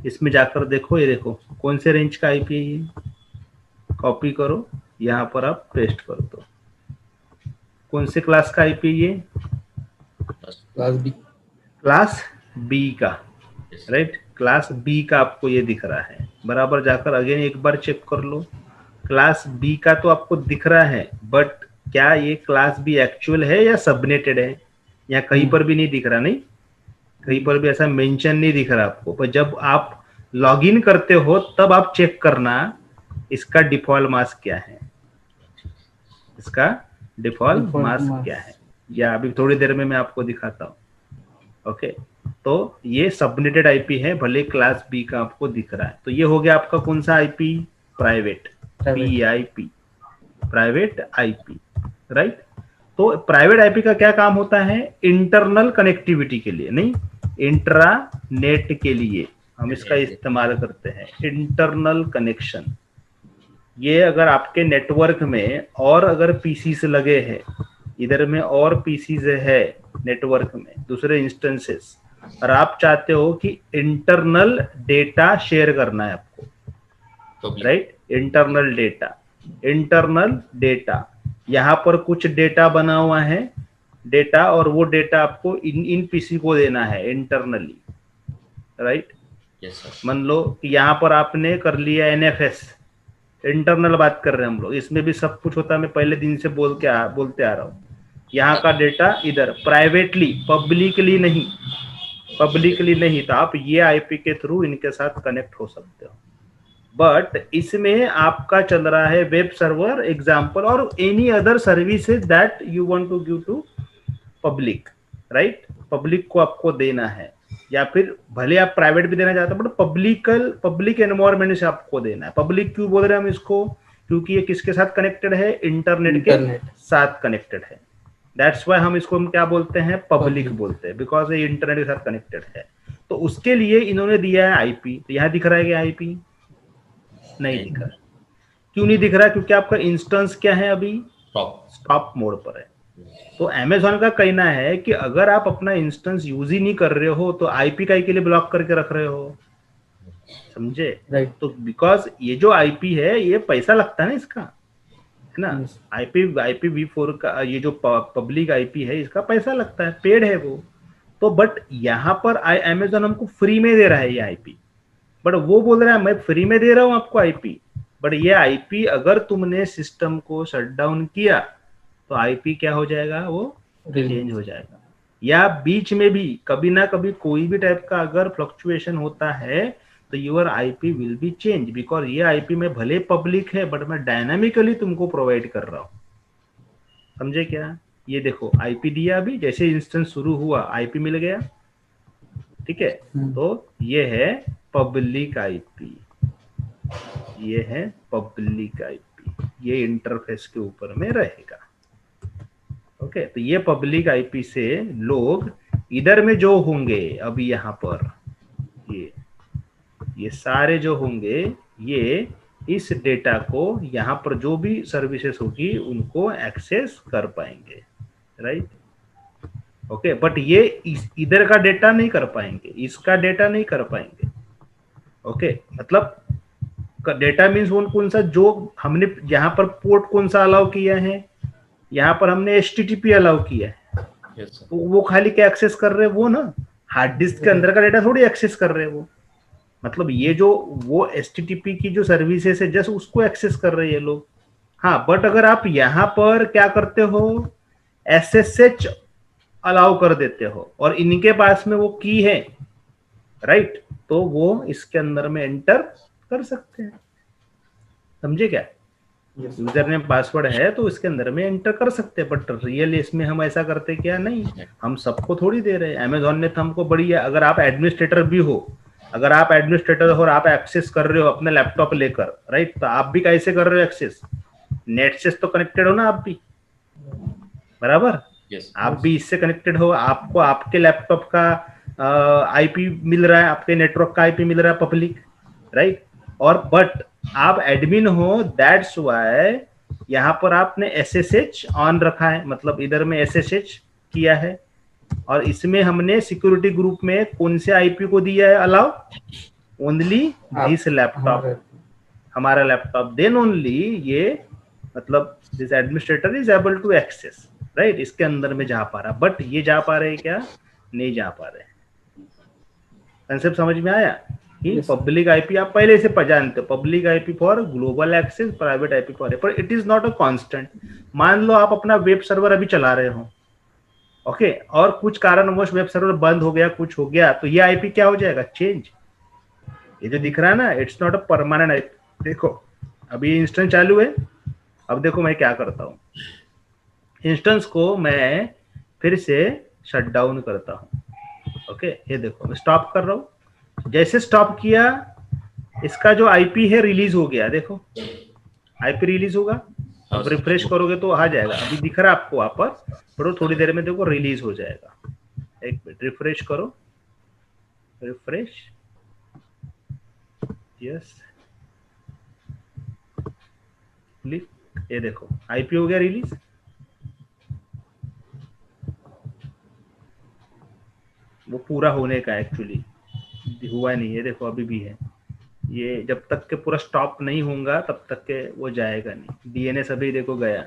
इसमें जाकर देखो, ये देखो कौन से रेंज का आईपी है, ये कॉपी करो, यहाँ पर आप पेस्ट कर दो। कौन से क्लास का आईपी ये, क्लास बी का, राइट, क्लास बी का आपको ये दिख रहा है। बराबर जाकर अगेन एक बार चेक कर लो, क्लास बी का तो आपको दिख रहा है, बट क्या ये क्लास बी एक्चुअल है या सबनेटेड है? या कहीं पर भी नहीं दिख रहा, नहीं, कहीं पर भी ऐसा मेंशन नहीं दिख रहा आपको। पर जब आप लॉगिन करते हो तब आप चेक करना इसका डिफॉल्ट मास्क क्या है, इसका डिफॉल्ट मास्क क्या है। या अभी थोड़ी देर में मैं आपको दिखाता हूँ। ओके, तो ये सबनेटेड आईपी है, भले क्लास बी का आपको दिख रहा है। तो ये हो गया आपका कौन सा IP, private, PIP, private IP, right. तो प्राइवेट आईपी का क्या काम होता है, इंटरनल कनेक्टिविटी के लिए, नहीं इंट्रा नेट के लिए हम इसका इस्तेमाल करते हैं, इंटरनल कनेक्शन। ये अगर आपके नेटवर्क में और अगर पीसीस लगे हैं, इधर में और पीसीस है नेटवर्क में, दूसरे इंस्टेंसेस, और आप चाहते हो कि इंटरनल डेटा शेयर करना है आपको, राइट, इंटरनल डेटा, यहाँ पर कुछ डेटा बना हुआ है, डेटा, और वो डेटा आपको इन पीसी को देना है इंटरनली, राइट। मान लो कि यहाँ पर आपने कर लिया NFS, इंटरनल बात कर रहे हैं हम लोग, इसमें भी सब कुछ होता है, मैं पहले दिन से बोलते आ रहा हूँ। यहाँ का डेटा इधर प्राइवेटली, पब्लिकली नहीं, तो आप ये आईपी के थ्रू इनके साथ कनेक्ट हो सकते हो। बट इसमें आपका चल रहा है वेब सर्वर एग्जाम्पल और any other services that you want to give to public, right. Public को आपको देना है, या फिर भले आप प्राइवेट भी देना चाहते हो, बट पब्लिक एनवायरमेंट से आपको देना है। पब्लिक क्यों बोल रहे हैं हम इसको, क्योंकि ये किसके साथ कनेक्टेड है, इंटरनेट के साथ कनेक्टेड है। दैट्स वाई हम इसको क्या बोलते हैं, पब्लिक बोलते हैं, बिकॉज ये इंटरनेट के साथ कनेक्टेड है। तो उसके लिए इन्होंने दिया है आईपी। तो यहाँ दिख रहा है कि आईपी नहीं दिख रहा। क्यों नहीं दिख रहा, क्योंकि आपका इंस्टेंस क्या है, अभी स्टॉप मोड पर है। तो अमेज़न का कहना है कि अगर आप अपना इंस्टेंस यूज ही नहीं कर रहे हो तो आईपी का के लिए ब्लॉक करके रख रहे हो, समझे, राइट। तो बिकॉज ये जो आईपी है ये पैसा लगता है ना इसका, है ना, IPv4 का ये जो पब्लिक आईपी है इसका पैसा लगता है, पेड है वो। तो बट यहाँ पर अमेज़न हमको फ्री में दे रहा है ये आईपी, बट वो बोल रहा है मैं फ्री में दे रहा हूँ आपको आईपी, बट ये आईपी अगर तुमने सिस्टम को शट डाउन किया तो आईपी क्या हो जाएगा, वो चेंज हो जाएगा। या बीच में भी कभी ना कभी कोई भी टाइप का अगर फ्लक्चुएशन होता है तो your IP will be change, because ये आईपी में भले पब्लिक है बट मैं डायनामिकली तुमको प्रोवाइड कर रहा हूँ, समझे क्या। ये देखो आईपी दिया, अभी जैसे इंस्टेंस शुरू हुआ आईपी मिल गया, ठीक है। तो ये है पब्लिक आईपी, ये है पब्लिक आईपी, ये इंटरफेस के ऊपर में रहेगा। ओके, तो ये पब्लिक आईपी से लोग इधर में जो होंगे, अभी यहाँ पर ये सारे जो होंगे, ये इस डेटा को यहाँ पर जो भी सर्विसेज होगी उनको एक्सेस कर पाएंगे, राइट। ओके, बट ये इधर का डेटा नहीं कर पाएंगे, इसका डेटा नहीं कर पाएंगे। ओके, मतलब डेटा मीन्स वो कौन सा, जो हमने यहाँ पर पोर्ट कौन सा अलाउ किया है, यहाँ पर हमने HTTP अलाउ किया है, तो वो खाली क्या एक्सेस कर रहे हैं, वो ना हार्ड डिस्क के अंदर का डेटा थोड़ी एक्सेस कर रहे हैं वो, मतलब ये जो वो HTTP की जो सर्विसेज है जस्ट उसको एक्सेस कर रहे हैं लोग। हाँ, बट अगर आप यहाँ पर क्या करते हो, SSH अलाउ कर देते हो और इनके पास में वो की है, राइट, तो वो इसके अंदर में एंटर कर सकते हैं, समझे क्या। यूजर नेम पासवर्ड है तो इसके अंदर में एंटर कर सकते हैं, बट रियल इसमें हम ऐसा करते क्या, नहीं, हम सबको थोड़ी दे रहे हैं। अमेज़न ने तो हमको बढ़िया, अगर आप एडमिनिस्ट्रेटर भी हो, अगर आप एडमिनिस्ट्रेटर हो और आप एक्सेस कर रहे हो अपने लैपटॉप लेकर, राइट, तो आप भी कैसे कर रहे हो एक्सेस, नेट से तो कनेक्टेड हो ना आप भी, बराबर, आप भी इससे कनेक्टेड हो, आपको आपके लैपटॉप का आईपी मिल रहा है, आपके नेटवर्क का आईपी मिल रहा है पब्लिक, राइट। और बट आप एडमिन हो, दैट्स वाई यहाँ पर आपने SSH ऑन रखा है, मतलब इधर में SSH किया है, और इसमें हमने सिक्योरिटी ग्रुप में कौन से आईपी को दिया है, अलाउ ओनली दिस लैपटॉप, हमारा लैपटॉप, देन ओनली ये, मतलब this administrator is able to access, right, इसके अंदर में जा पा रहा। बट ये जा पा रहे क्या, नहीं जा पा रहे। कंसेप्ट समझ में आया कि पब्लिक आईपी आप पहले से जानते हो, public IP for global access, private IP for, पर it is not a constant. मान लो आप अपना वेब सर्वर अभी चला रहे हो, ओके, और कुछ कारणवश वेब सर्वर बंद हो गया, कुछ हो गया, तो ये आईपी क्या हो जाएगा, चेंज। ये जो दिख रहा है ना, it's not a permanent IP. देखो अभी इंस्टेंस चालू है, अब देखो मैं क्या करता हूँ, इंस्टेंस को मैं फिर से शट डाउन करता हूँ। ओके, ये देखो मैं स्टॉप कर रहा हूँ, जैसे स्टॉप किया इसका जो आईपी है रिलीज हो गया, देखो आईपी रिलीज होगा। हाँ अब सर। रिफ्रेश करोगे तो आ जाएगा, अभी दिख रहा है आपको वापस, पर थोड़ी देर में देखो रिलीज हो जाएगा। एक मिनट रिफ्रेश करो, रिफ्रेश, यस क्लिक, ये देखो आईपी हो गया रिलीज। वो पूरा होने का एक्चुअली हुआ नहीं है, देखो अभी भी है। ये जब तक के पूरा स्टॉप नहीं होगा तब तक के वो जाएगा नहीं। डीएनएस अभी देखो गया,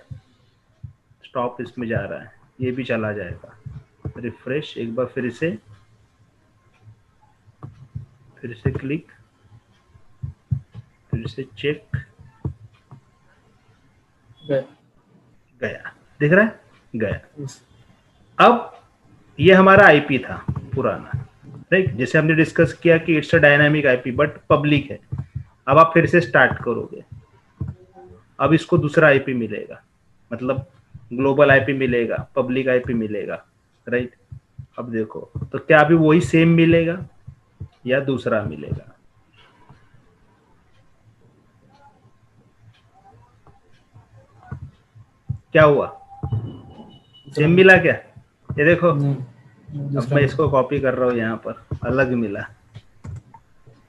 स्टॉप इसमें जा रहा है, ये भी चला जाएगा। रिफ्रेश एक बार फिर से क्लिक, फिर से चेक, गया, दिख रहा है गया। अब ये हमारा आईपी था पुराना, राइट, जैसे हमने डिस्कस किया कि it's a dynamic IP but public है। अब आप फिर से स्टार्ट करोगे, अब इसको दूसरा आईपी मिलेगा, मतलब ग्लोबल आईपी मिलेगा, पब्लिक आईपी मिलेगा, राइट। अब देखो तो क्या अभी वही सेम मिलेगा या दूसरा मिलेगा? क्या हुआ, सेम मिला क्या? ये देखो, अब मैं इसको कॉपी कर रहा हूँ, यहाँ पर अलग मिला।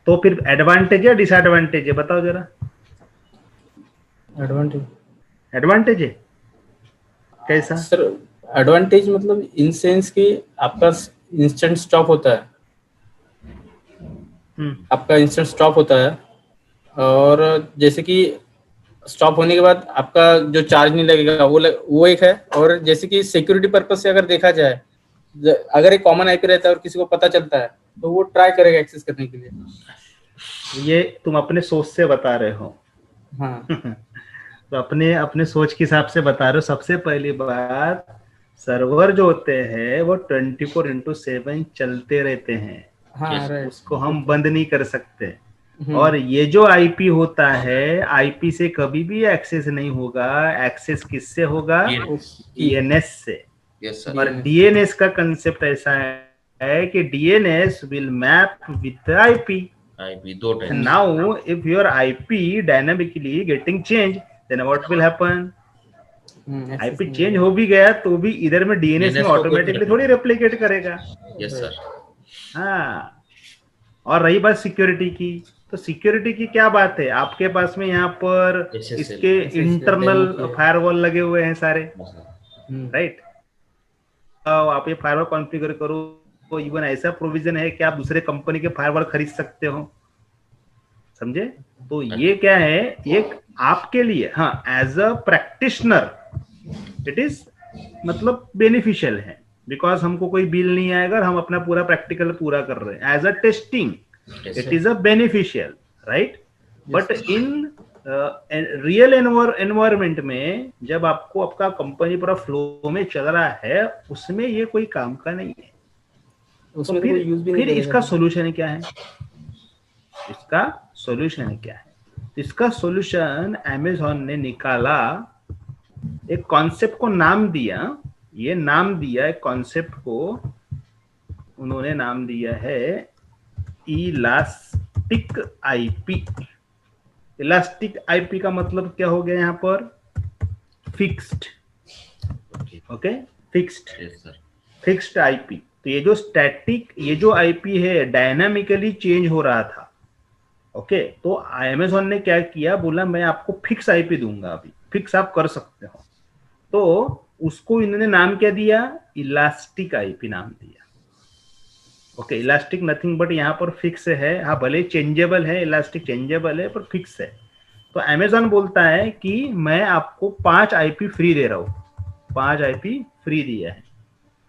तो फिर एडवांटेज है डिसएडवांटेज है, बताओ जरा। एडवांटेज है, कैसा सर? एडवांटेज मतलब इन सेंस कि आपका इंस्टेंट स्टॉप होता है, आपका इंस्टेंट स्टॉप होता है, और जैसे कि स्टॉप होने के बाद आपका जो चार्ज नहीं लगेगा वो एक है। और जैसे कि सिक्योरिटी पर्पज से अगर देखा जाए, अगर एक कॉमन आईपी रहता है और किसी को पता चलता है तो वो ट्राई करेगा एक्सेस करने के लिए। ये तुम अपने सोच से बता रहे हो। हाँ। तो अपने सोच के हिसाब से बता रहे हो। सबसे पहली बात, सर्वर जो होते हैं वो 24/7 चलते रहते हैं। हाँ, राइट। उसको हम बंद नहीं कर सकते। और ये जो आईपी होता है, आईपी से कभी भी एक्सेस नहीं होगा। एक्सेस किससे होगा? डीएनएस से। Yes sir. और डीएनएस का कंसेप्ट ऐसा है कि DNS will map with IP. IP दो time. Now if your IP dynamically getting changed, then what will happen? IP change हो भी गया तो भी इधर में डीएनएस में ऑटोमेटिकली थोड़ी रेप्लिकेट करेगा। Yes sir. हाँ, और रही बात सिक्योरिटी की, तो सिक्योरिटी की क्या बात है, आपके पास में यहाँ पर SSL, इसके इंटरनल फायरवॉल लगे हुए हैं सारे, राइट। आप ये फायरवॉल कॉन्फ़िगर करो तो इवन ऐसा प्रोविजन है कि आप दूसरे कंपनी के फायरवॉल खरीद सकते हो, समझे? तो ये क्या है, एक आपके लिए, हाँ, as a practitioner it is मतलब बेनिफिशियल है, बिकॉज हमको कोई बिल नहीं आएगा, हम अपना पूरा प्रैक्टिकल पूरा कर रहे हैं। As a testing it is a beneficial, right. But in real environment में जब आपको आपका कंपनी पूरा फ्लो में चल रहा है, उसमें ये कोई काम का नहीं है। तो फिर इसका सोल्यूशन क्या है? इसका सॉल्यूशन क्या है? इसका सॉल्यूशन अमेज़न ने निकाला, एक कॉन्सेप्ट को नाम दिया। ये नाम दिया एक कॉन्सेप्ट को, उन्होंने नाम दिया है इलास्टिक आईपी। इलास्टिक आईपी का मतलब क्या हो गया यहाँ पर? फिक्स्ड। Okay, fixed IP. तो ये जो स्टैटिक, ये जो आईपी है डायनामिकली चेंज हो रहा था। ओके, तो अमेज़न ने क्या किया, बोला मैं आपको फिक्स आईपी दूंगा, अभी फिक्स आप कर सकते हो। तो उसको इन्होंने नाम क्या दिया? इलास्टिक आईपी नाम दिया। ओके, इलास्टिक नथिंग बट यहाँ पर फिक्स है। हाँ, भले चेंजेबल है, इलास्टिक चेंजेबल है पर फिक्स है। तो अमेज़न बोलता है कि मैं आपको 5 आईपी फ्री दे रहा हूँ, 5 आईपी फ्री दिया है।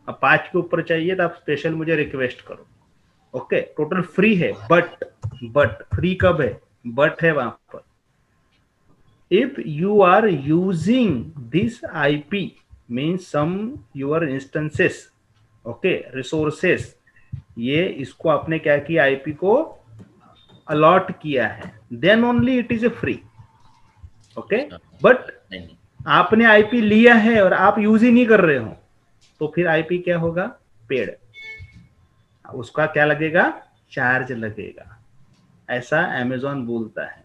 अब 5 के ऊपर चाहिए तो आप स्पेशल मुझे रिक्वेस्ट करो। ओके, टोटल फ्री है, बट फ्री कब है? बट है वहां पर, if you are using this IP means some your instances, okay, resources, ये इसको आपने क्या किया, आईपी को अलॉट किया है, then only it is a free. Okay, but आपने आईपी लिया है और आप यूज ही नहीं कर रहे हो, तो फिर आईपी क्या होगा, पेड, उसका क्या लगेगा, चार्ज लगेगा, ऐसा अमेजोन बोलता है।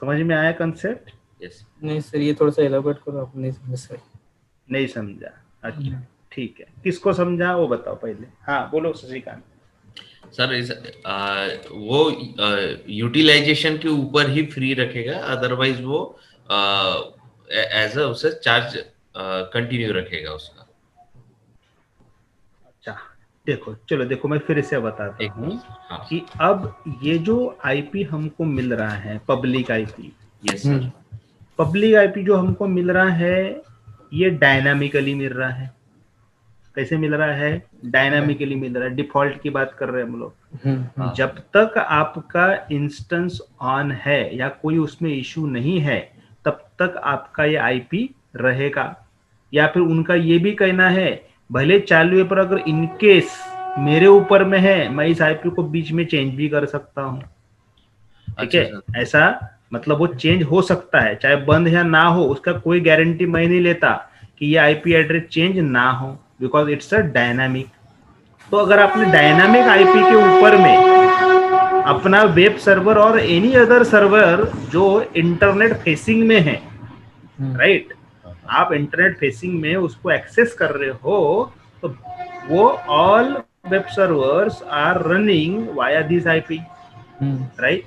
समझ में आया कंसेप्ट? यस नहीं सर, ये थोड़ा सा एलाबोरेट करो, आप नहीं समझ सर। नहीं समझा? अच्छा ठीक है, किसको समझा वो बताओ पहले। हाँ बोलो शशिकांत। सर। वो यूटिलाइजेशन के ऊपर ही फ्री रखेगा, अदरवाइज वो एज अ उसे चार्ज कंटिन्यू रखेगा उसका। अच्छा देखो, चलो देखो मैं फिर से बताता एक हूँ हाँ कि अब ये जो आईपी हमको मिल रहा है, public IP, yes sir. Public IP जो हमको मिल रहा है, ये डायनामिकली मिल रहा है। कैसे मिल रहा है? डायनामिकली मिल रहा है। डिफॉल्ट की बात कर रहे हैं हम लोग। हाँ जब तक आपका इंस्टेंस ऑन है या कोई उसमें इशू नहीं है, तब तक आपका ये आईपी रहेगा। या फिर उनका ये भी कहना है, भले चालू है पर अगर इनकेस मेरे ऊपर में है, मैं इस आईपी को बीच में चेंज भी कर सकता हूँ। ठीक अच्छा है, सर। ऐसा मतलब वो चेंज हो सकता है, चाहे बंद या ना हो, उसका कोई गारंटी मैं नहीं लेता कि ये आईपी एड्रेस चेंज ना हो, बिकॉज इट्स अ डायनामिक। तो अगर आपने डायनामिक आईपी के ऊपर में अपना वेब सर्वर और एनी अदर सर्वर जो इंटरनेट फेसिंग में है, राइट, आप इंटरनेट फेसिंग में उसको एक्सेस कर रहे हो, तो वो all web servers are running via this IP, right.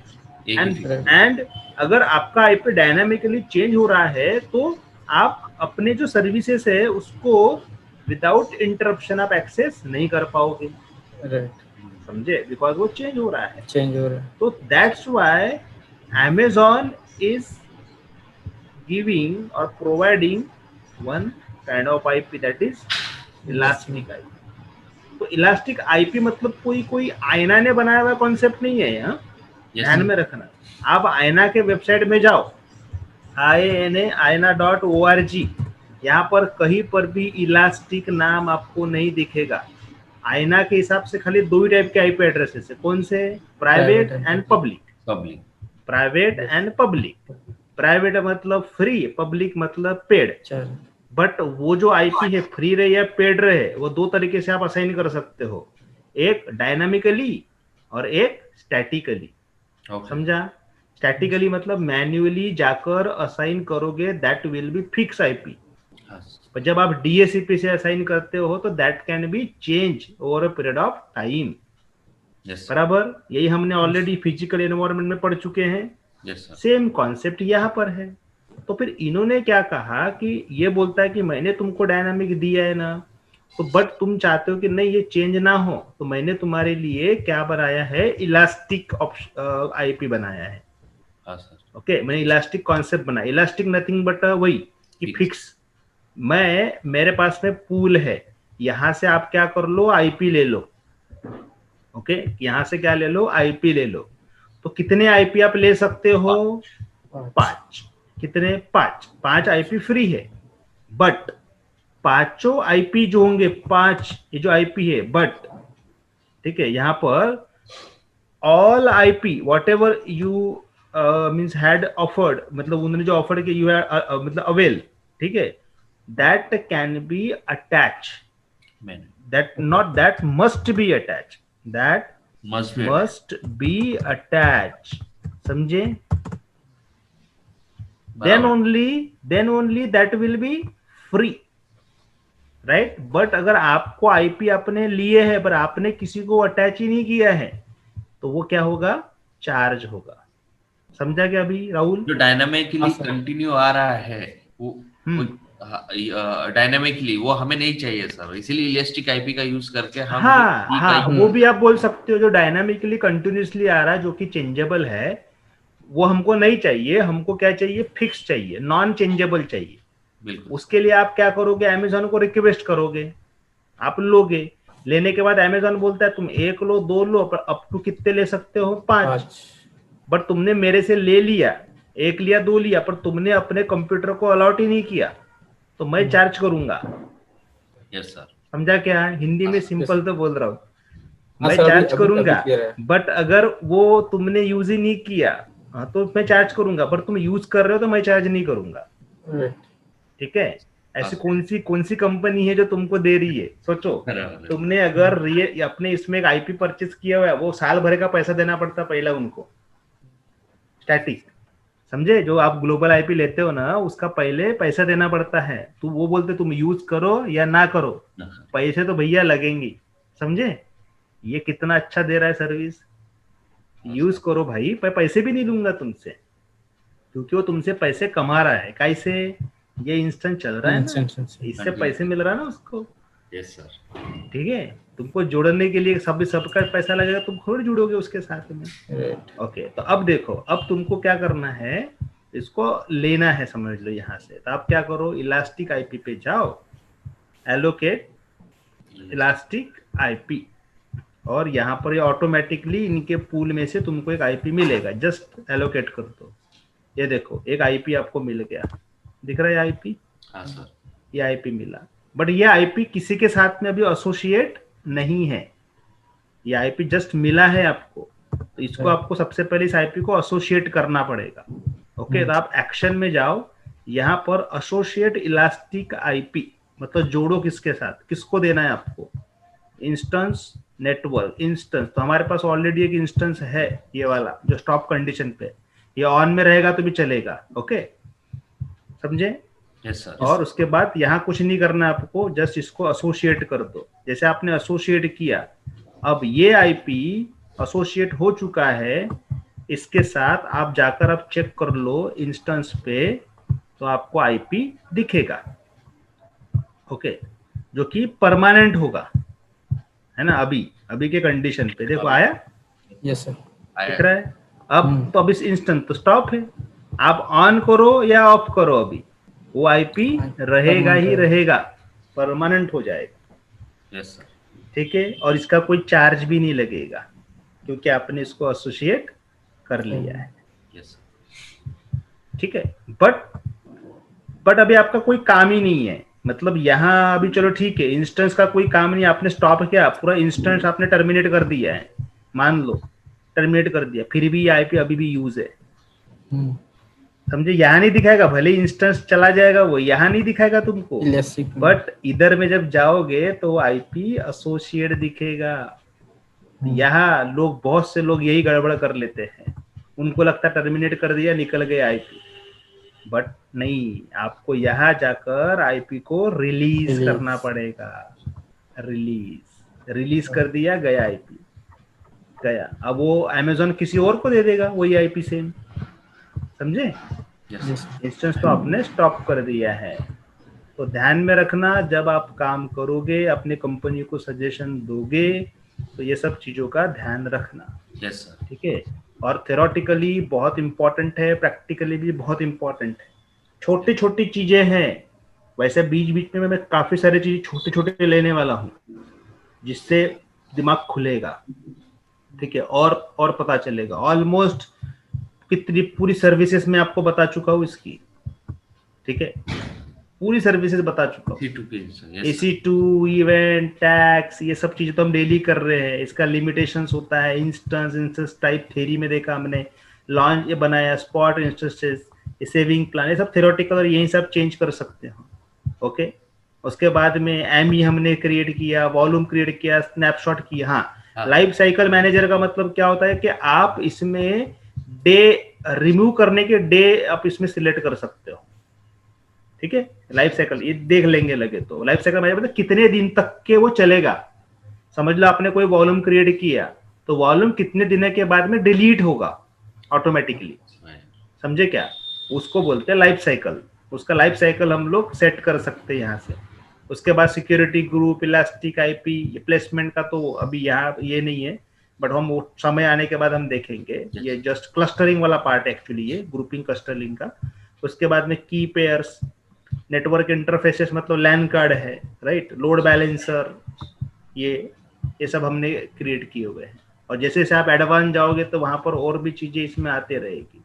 एक ही चीज। एंड अगर आपका आईपी डायनामिकली चेंज हो रहा है, तो आप अपने जो सर्विसेज है उसको विदाउट इंटरप्शन आप एक्सेस नहीं कर पाओगे। राइट, समझे? बिकॉज वो चेंज हो रहा है। चेंज हो रहा है। तो that's why Amazon is giving or providing one kind of IP, that is elastic IP. तो इलास्टिक आईपी मतलब कोई कोई आईना ने बनाया हुआ कॉन्सेप्ट नहीं है। हाँ, यस ध्यान में रखना। आप आईना के वेबसाइट में जाओ, aina.org, यहाँ पर कहीं पर भी इलास्टिक नाम आपको नहीं दिखेगा। आईना के हिसाब से खाली दो ही टाइप के आईपी एड्रेसेस है। कौन से? Private and public. Public. Private and public. Private मतलब फ्री, पब्लिक मतलब पेड। बट वो जो आईपी है, फ्री रहे या पेड रहे, वो दो तरीके से आप असाइन कर सकते हो, एक डायनामिकली और एक स्टैटिकली। समझा? स्टैटिकली मतलब मैन्युअली जाकर असाइन करोगे, that will be fix IP. पर जब आप डीएससीपी से असाइन करते हो तो that can be change over a period of time. बराबर, यही हमने ऑलरेडी फिजिकल एनवायरनमेंट में पढ़ चुके हैं। सेम कॉन्सेप्ट यहाँ पर है। तो फिर इन्होंने क्या कहा कि ये बोलता है कि मैंने तुमको डायनामिक दिया है ना, तो बट तुम चाहते हो कि नहीं ये चेंज ना हो, तो मैंने तुम्हारे लिए क्या बनाया है, इलास्टिक आईपी बनाया है। ओके, मैंने इलास्टिक कॉन्सेप्ट बनाया। इलास्टिक नथिंग बट वही कि फिक्स। मैं, मेरे पास में पूल है, यहां से आप क्या कर लो, आईपी ले लो। ओके, यहां से क्या ले लो, आईपी ले लो। तो कितने आईपी आप ले सकते हो? 5। कितने? 5। 5 आईपी फ्री है, बट पांचों आईपी जो होंगे, 5 ये जो आईपी है, बट ठीक है, यहां पर all IP what ever you means had offered, मतलब उन्होंने जो ऑफर किया, यू हैड मतलब अवेल, ठीक है, that can be attach, that not that must be attach, that must be attach. समझे? then only that will be free, right. But अगर आपको आईपी अपने लिए है पर आपने किसी को अटैच ही नहीं किया है, तो वो क्या होगा, चार्ज होगा। समझा क्या अभी राहुल? जो डायनामिकली कंटिन्यू आ रहा है वो डायनामिकली वो हमें नहीं चाहिए सर, इसीलिए इलास्टिक आईपी का यूज करके हम हाँ, वो भी आप बोल सकते हो। जो डायनामिकली कंटिन्यूसली आ रहा है, जो कि चेंजेबल है, वो हमको नहीं चाहिए। हमको क्या चाहिए, फिक्स चाहिए, नॉन चेंजेबल चाहिए। बिल्कुल। उसके लिए आप क्या करोगे, अमेजोन को रिक्वेस्ट करोगे, आप लोगे। लेने के बाद अमेजोन बोलता है तुम 1 लो, 2 लो, पर अप टू कितने ले सकते हो, 5। बट तुमने मेरे से ले लिया, 1 लिया, 2 लिया, पर तुमने अपने कंप्यूटर को अलॉट ही नहीं किया, तो मैं चार्ज करूंगा। Yes sir. समझा क्या? हिंदी में सिंपल तो बोल रहा हूँ, मैं चार्ज करूंगा, बट अगर वो तुमने यूज ही नहीं किया, तो मैं चार्ज करूंगा, पर तुम यूज कर रहे हो तो मैं चार्ज नहीं करूंगा। ठीक है? ऐसी Okay. कौन सी कंपनी है जो तुमको दे रही है? सोचो, बराबर है। तुमने अगर अपने इसमें एक आईपी परचेज किया हुआ है, वो साल भर का पैसा देना पड़ता पहला उनको, स्टैटिक, समझे? जो आप ग्लोबल आईपी लेते हो ना, उसका पहले पैसा देना पड़ता है। तो वो बोलते तुम यूज करो या ना करो, पैसे तो भैया लगेंगे, समझे? ये कितना अच्छा दे रहा है सर्विस, यूज करो भाई, पैसे भी नहीं लूंगा तुमसे, क्योंकि वो तुमसे पैसे कमा रहा है। कैसे? ये इंस्टेंट चल रहा है ना, इससे पैसे मिल रहा है ना उसको। Yes sir. ठीक है, तुमको जोड़ने के लिए सबका पैसा लगेगा, तुम थोड़ी जुड़ोगे उसके साथ में। ओके, तो अब देखो, अब तुमको क्या करना है, इसको लेना है, समझ लो यहाँ से। तो आप क्या करो, इलास्टिक आईपी पे जाओ, एलोकेट इलास्टिक आईपी, और यहाँ पर ये ऑटोमेटिकली इनके पूल में से तुमको एक आईपी मिलेगा, जस्ट एलोकेट कर दो। ये देखो, एक आईपी आपको मिल गया, दिख रहा है आईपी? हाँ सर। ये आईपी मिला, बट ये आईपी किसी के साथ में अभी एसोसिएट नहीं है, ये आईपी जस्ट मिला है आपको। तो इसको आपको सबसे पहले इस आईपी को एसोसिएट करना पड़ेगा। ओके, तो आप एक्शन में जाओ, यहाँ पर एसोसिएट इलास्टिक आईपी, मतलब जोड़ो किसके साथ, किसको देना है आपको? Instance network instance. तो हमारे पास ऑलरेडी एक इंस्टेंस है, ये वाला जो स्टॉप कंडीशन पे, ये ऑन में रहेगा तो भी चलेगा। ओके, समझे? Yes sir. और उसके बाद यहाँ कुछ नहीं करना है आपको, जस्ट इसको एसोसिएट कर दो। जैसे आपने एसोसिएट किया, अब ये आईपी एसोसिएट हो चुका है, इसके साथ आप जाकर आप चेक कर लो इंस्टेंस पे, तो आपको आईपी दिखेगा। ओके, जो कि परमानेंट होगा, है ना? अभी के कंडीशन पे देखो, आया? Yes sir. दिख रहा है? अब तो अब इस इंस्टेंट तो स्टॉप है, आप ऑन करो या ऑफ करो, अभी वो आईपी रहेगा ही रहेगा, परमानेंट हो जाएगा। Yes sir. ठीक है, और इसका कोई चार्ज भी नहीं लगेगा, क्योंकि आपने इसको एसोसिएट कर लिया है। यस। ठीक है, बट अभी आपका कोई काम ही नहीं है, मतलब यहाँ अभी चलो ठीक है, इंस्टेंस का कोई काम नहीं, आपने स्टॉप किया, पूरा इंस्टेंस आपने टर्मिनेट कर दिया है, मान लो टर्मिनेट कर दिया, फिर भी आईपी अभी भी यूज है, समझे? यहाँ नहीं दिखाएगा, भले इंस्टेंस चला जाएगा, वो यहाँ नहीं दिखाएगा तुमको, बट इधर में जब जाओगे तो आईपी एसोसिएट दिखेगा। यहाँ लोग, बहुत से लोग यही गड़बड़ कर लेते हैं, उनको लगता है टर्मिनेट कर दिया, निकल गए आईपी, बट नहीं, आपको यहाँ जाकर आईपी को रिलीज करना पड़ेगा। रिलीज कर दिया, गया आईपी, गया। अब वो अमेज़न किसी और को दे देगा वही आईपी सेम, समझे? इंस्टेंस तो आपने स्टॉप कर दिया है। तो ध्यान में रखना, जब आप काम करोगे, अपने कंपनी को सजेशन दोगे, तो ये सब चीजों का ध्यान रखना। Yes sir. ठीक है, और थ्योरेटिकली बहुत इंपॉर्टेंट है, प्रैक्टिकली भी बहुत इंपॉर्टेंट है। छोटी छोटी चीजें हैं, वैसे बीच बीच में मैं काफी सारी चीजें छोटे छोटे लेने वाला हूँ, जिससे दिमाग खुलेगा। ठीक है, और पता चलेगा। ऑलमोस्ट कितनी पूरी सर्विसेज में आपको बता चुका हूँ इसकी। ठीक है, पूरी सर्विसेज बता चुका हूँ, EC2 इवेंट टैक्स, ये सब चीजें तो हम डेली कर रहे हैं। इसका लिमिटेशंस होता है, इंस्टेंस टाइप थ्योरी में देखा हमने, लॉन्च ये बनाया, स्पॉट इंस्टेंसेस, सेविंग प्लान, ये सब थ्योरेटिकल, और यही सब चेंज कर सकते हैं। ओके, उसके बाद में एमई हमने क्रिएट किया, वॉल्यूम क्रिएट किया, स्नैपशॉट किया। हाँ, लाइफ साइकिल मैनेजर का मतलब क्या होता है कि आप इसमें डे रिमूव करने के डे आप इसमें सिलेक्ट कर सकते हो। ठीक है, लाइफ साइकिल ये देख लेंगे लगे तो। लाइफ साइकिल मैनेजर मतलब कितने दिन तक के वो चलेगा। समझ लो आपने कोई वॉल्यूम क्रिएट किया, तो वॉल्यूम कितने दिन के बाद में डिलीट होगा ऑटोमेटिकली, समझे क्या? उसको बोलते हैं लाइफ साइकिल। उसका लाइफ साइकिल हम लोग सेट कर सकते हैं यहाँ से। उसके बाद security group, elastic IP, placement का तो अभी यहाँ ये नहीं है, बट हम वो समय आने के बाद हम देखेंगे। ये जस्ट क्लस्टरिंग वाला पार्ट है एक्चुअली, ये ग्रुपिंग क्लस्टरिंग का। उसके बाद में की पेयर्स, नेटवर्क इंटरफेसेस मतलब लैन कार्ड है, राइट, लोड बैलेंसर, ये सब हमने क्रिएट किए हुए हैं। और जैसे जैसे आप एडवांस जाओगे तो वहां पर और भी चीजें इसमें आते रहेगी।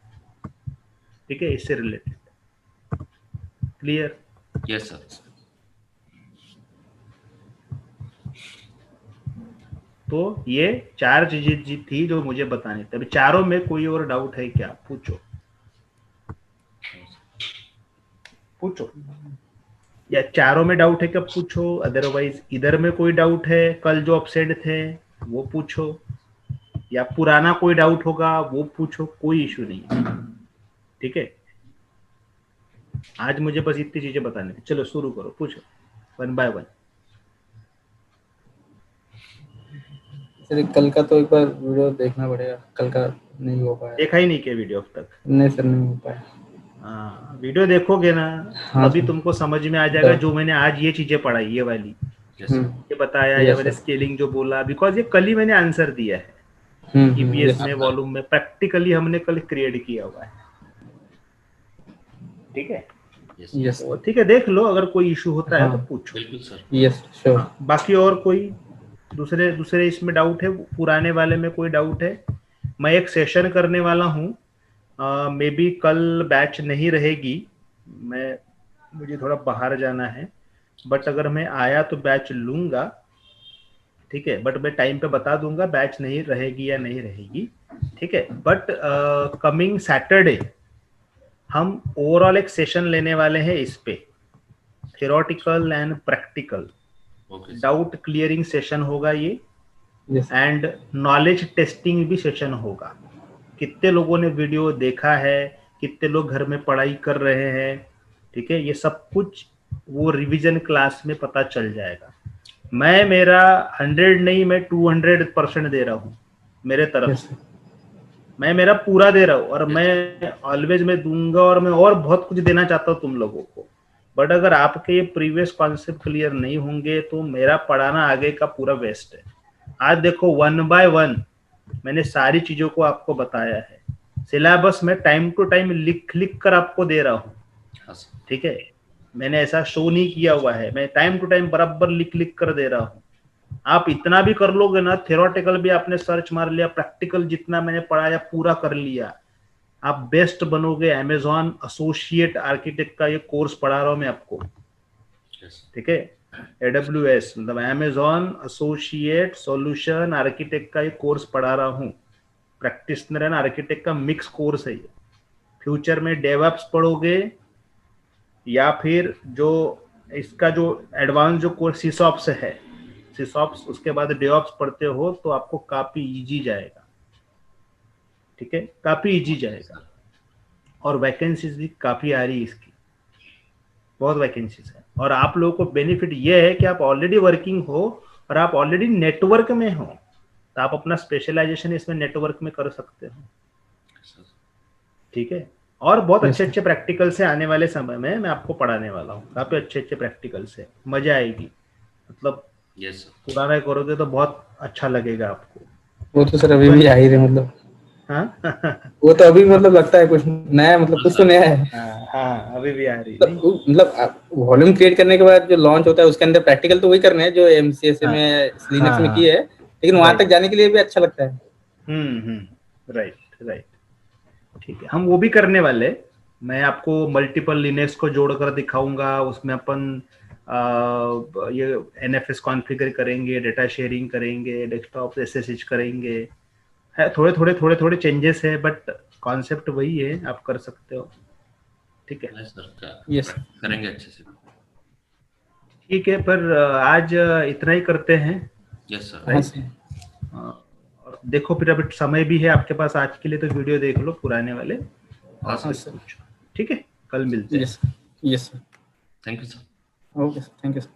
ठीक है, इससे रिलेटेड। क्लियर? Yes sir. तो ये 4 चीजें थी जो मुझे बतानी थी। अभी चारों में कोई और डाउट है क्या? पूछो। या चारों में डाउट है क्या पूछो, अदरवाइज इधर में कोई डाउट है, कल जो अपसेंट थे वो पूछो, या पुराना कोई डाउट होगा वो पूछो, कोई इशू नहीं है। ठीक है, आज मुझे बस इतनी चीजें बतानी है। चलो शुरू करो, पूछो वन बाय वन। सर कल का तो एक बार वीडियो देखना पड़ेगा, कल का नहीं हो पाया। देखा ही नहीं क्या वीडियो अब तक? नहीं सर, नहीं हो पाया। हाँ, वीडियो देखोगे ना हाँ तभी सर। तुमको समझ में आ जाएगा, जो मैंने आज ये चीजें पढ़ाई, ये वाली ये बताया, या Yes, मैंने sir. स्केलिंग जो बोला, बिकॉज ये कल ही मैंने आंसर दिया है ईपीएस में, वॉल्यूम में, प्रैक्टिकली हमने कल क्रिएट किया हुआ है। ठीक है, यस तो ठीक है, देख लो, अगर कोई इशू होता है तो पूछो। बिल्कुल सर। Yes sure. बाकी और कोई दूसरे इसमें डाउट है, पुराने वाले में कोई डाउट है? मैं एक सेशन करने वाला हूँ, मे बी कल बैच नहीं रहेगी, मुझे थोड़ा बाहर जाना है, बट अगर मैं आया तो बैच लूंगा। ठीक है, बट मैं टाइम पे बता दूंगा बैच नहीं रहेगी या नहीं रहेगी। ठीक है, बट कमिंग सैटरडे हम ओवरऑल एक सेशन लेने वाले हैं इस पे, theoretical and practical doubt clearing session होगा ये, एंड नॉलेज टेस्टिंग भी सेशन होगा। कितने लोगों ने वीडियो देखा है, कितने लोग घर में पढ़ाई कर रहे हैं, ठीक है, ये सब कुछ वो रिवीजन क्लास में पता चल जाएगा। मैं मेरा 100 नहीं, मैं 200% दे रहा हूँ मेरे तरफ से, मैं मेरा पूरा दे रहा हूँ, और मैं ऑलवेज मैं दूंगा, और मैं और बहुत कुछ देना चाहता हूँ तुम लोगों को। बट अगर आपके ये प्रीवियस कॉन्सेप्ट क्लियर नहीं होंगे तो मेरा पढ़ाना आगे का पूरा वेस्ट है। आज देखो 1 by 1 मैंने सारी चीजों को आपको बताया है, सिलेबस में टाइम टू टाइम लिख कर आपको दे रहा हूँ। ठीक है, मैंने ऐसा शो नहीं किया हुआ है, मैं टाइम टू टाइम बराबर लिख कर दे रहा हूँ। आप इतना भी कर लोगे ना, थियोरेटिकल भी आपने सर्च मार लिया, प्रैक्टिकल जितना मैंने पढ़ाया पूरा कर लिया, आप बेस्ट बनोगे। अमेजॉन एसोसिएट आर्किटेक्ट का ये कोर्स पढ़ा रहा हूँ मैं आपको। ठीक है, AWS मतलब अमेजॉन एसोसिएट सॉल्यूशन आर्किटेक्ट का ये कोर्स पढ़ा रहा हूँ, प्रैक्टिशनर एंड आर्किटेक्ट का मिक्स कोर्स है ये। फ्यूचर में डेवऑप्स पढ़ोगे, या फिर जो इसका जो एडवांस जो कोर्स सिसऑप्स है, सिसऑप्स, उसके बाद डेवऑप्स पढ़ते हो तो आपको काफी इजी जाएगा। ठीक है, काफी इजी जाएगा, और वैकेंसीज भी काफी आ रही है इसकी, बहुत वैकेंसीज है। और आप लोगों को बेनिफिट ये है कि आप ऑलरेडी वर्किंग हो और आप ऑलरेडी नेटवर्क में हो, तो आप अपना स्पेशलाइजेशन इसमें नेटवर्क में कर सकते हो। ठीक है, और बहुत अच्छे अच्छे प्रैक्टिकल से आने वाले समय में मैं आपको पढ़ाने वाला हूँ, काफी अच्छे अच्छे प्रैक्टिकल से, मजा आएगी। मतलब पुराना करोगे तो बहुत अच्छा लगेगा आपको। वो तो सर अभी भी आ ही रहे, मतलब हाँ वो तो अभी मतलब लगता है कुछ नया, मतलब कुछ तो नया है। हाँ, अभी भी आ रही है। मतलब वॉल्यूम क्रिएट करने के बाद जो लॉन्च होता है उसके अंदर प्रैक्टिकल तो वही करने हैं जो MCSA में लिनक्स में किए है, लेकिन वहां तक जाने के लिए भी अच्छा लगता है। राइट। ठीक है, हम वो भी करने वाले। मैं आपको मल्टीपल लिनक्स को जोड़कर दिखाऊंगा, उसमें अपन ये NFS कॉन्फ़िगर करेंगे, डेटा शेयरिंग करेंगे, डेस्कटॉप SSH करेंगे, है थोड़े चेंजेस है, बट कॉन्सेप्ट वही है, आप कर सकते हो। ठीक है, यस करेंगे अच्छे से। ठीक है, पर आज इतना ही करते हैं। Yes sir. और देखो फिर अभी समय भी है आपके पास, आज के लिए तो वीडियो देख लो पुराने वाले, और कुछ। ठीक है, कल मिलते हैं। Yes sir. Thank you sir. Okay sir, thank you sir.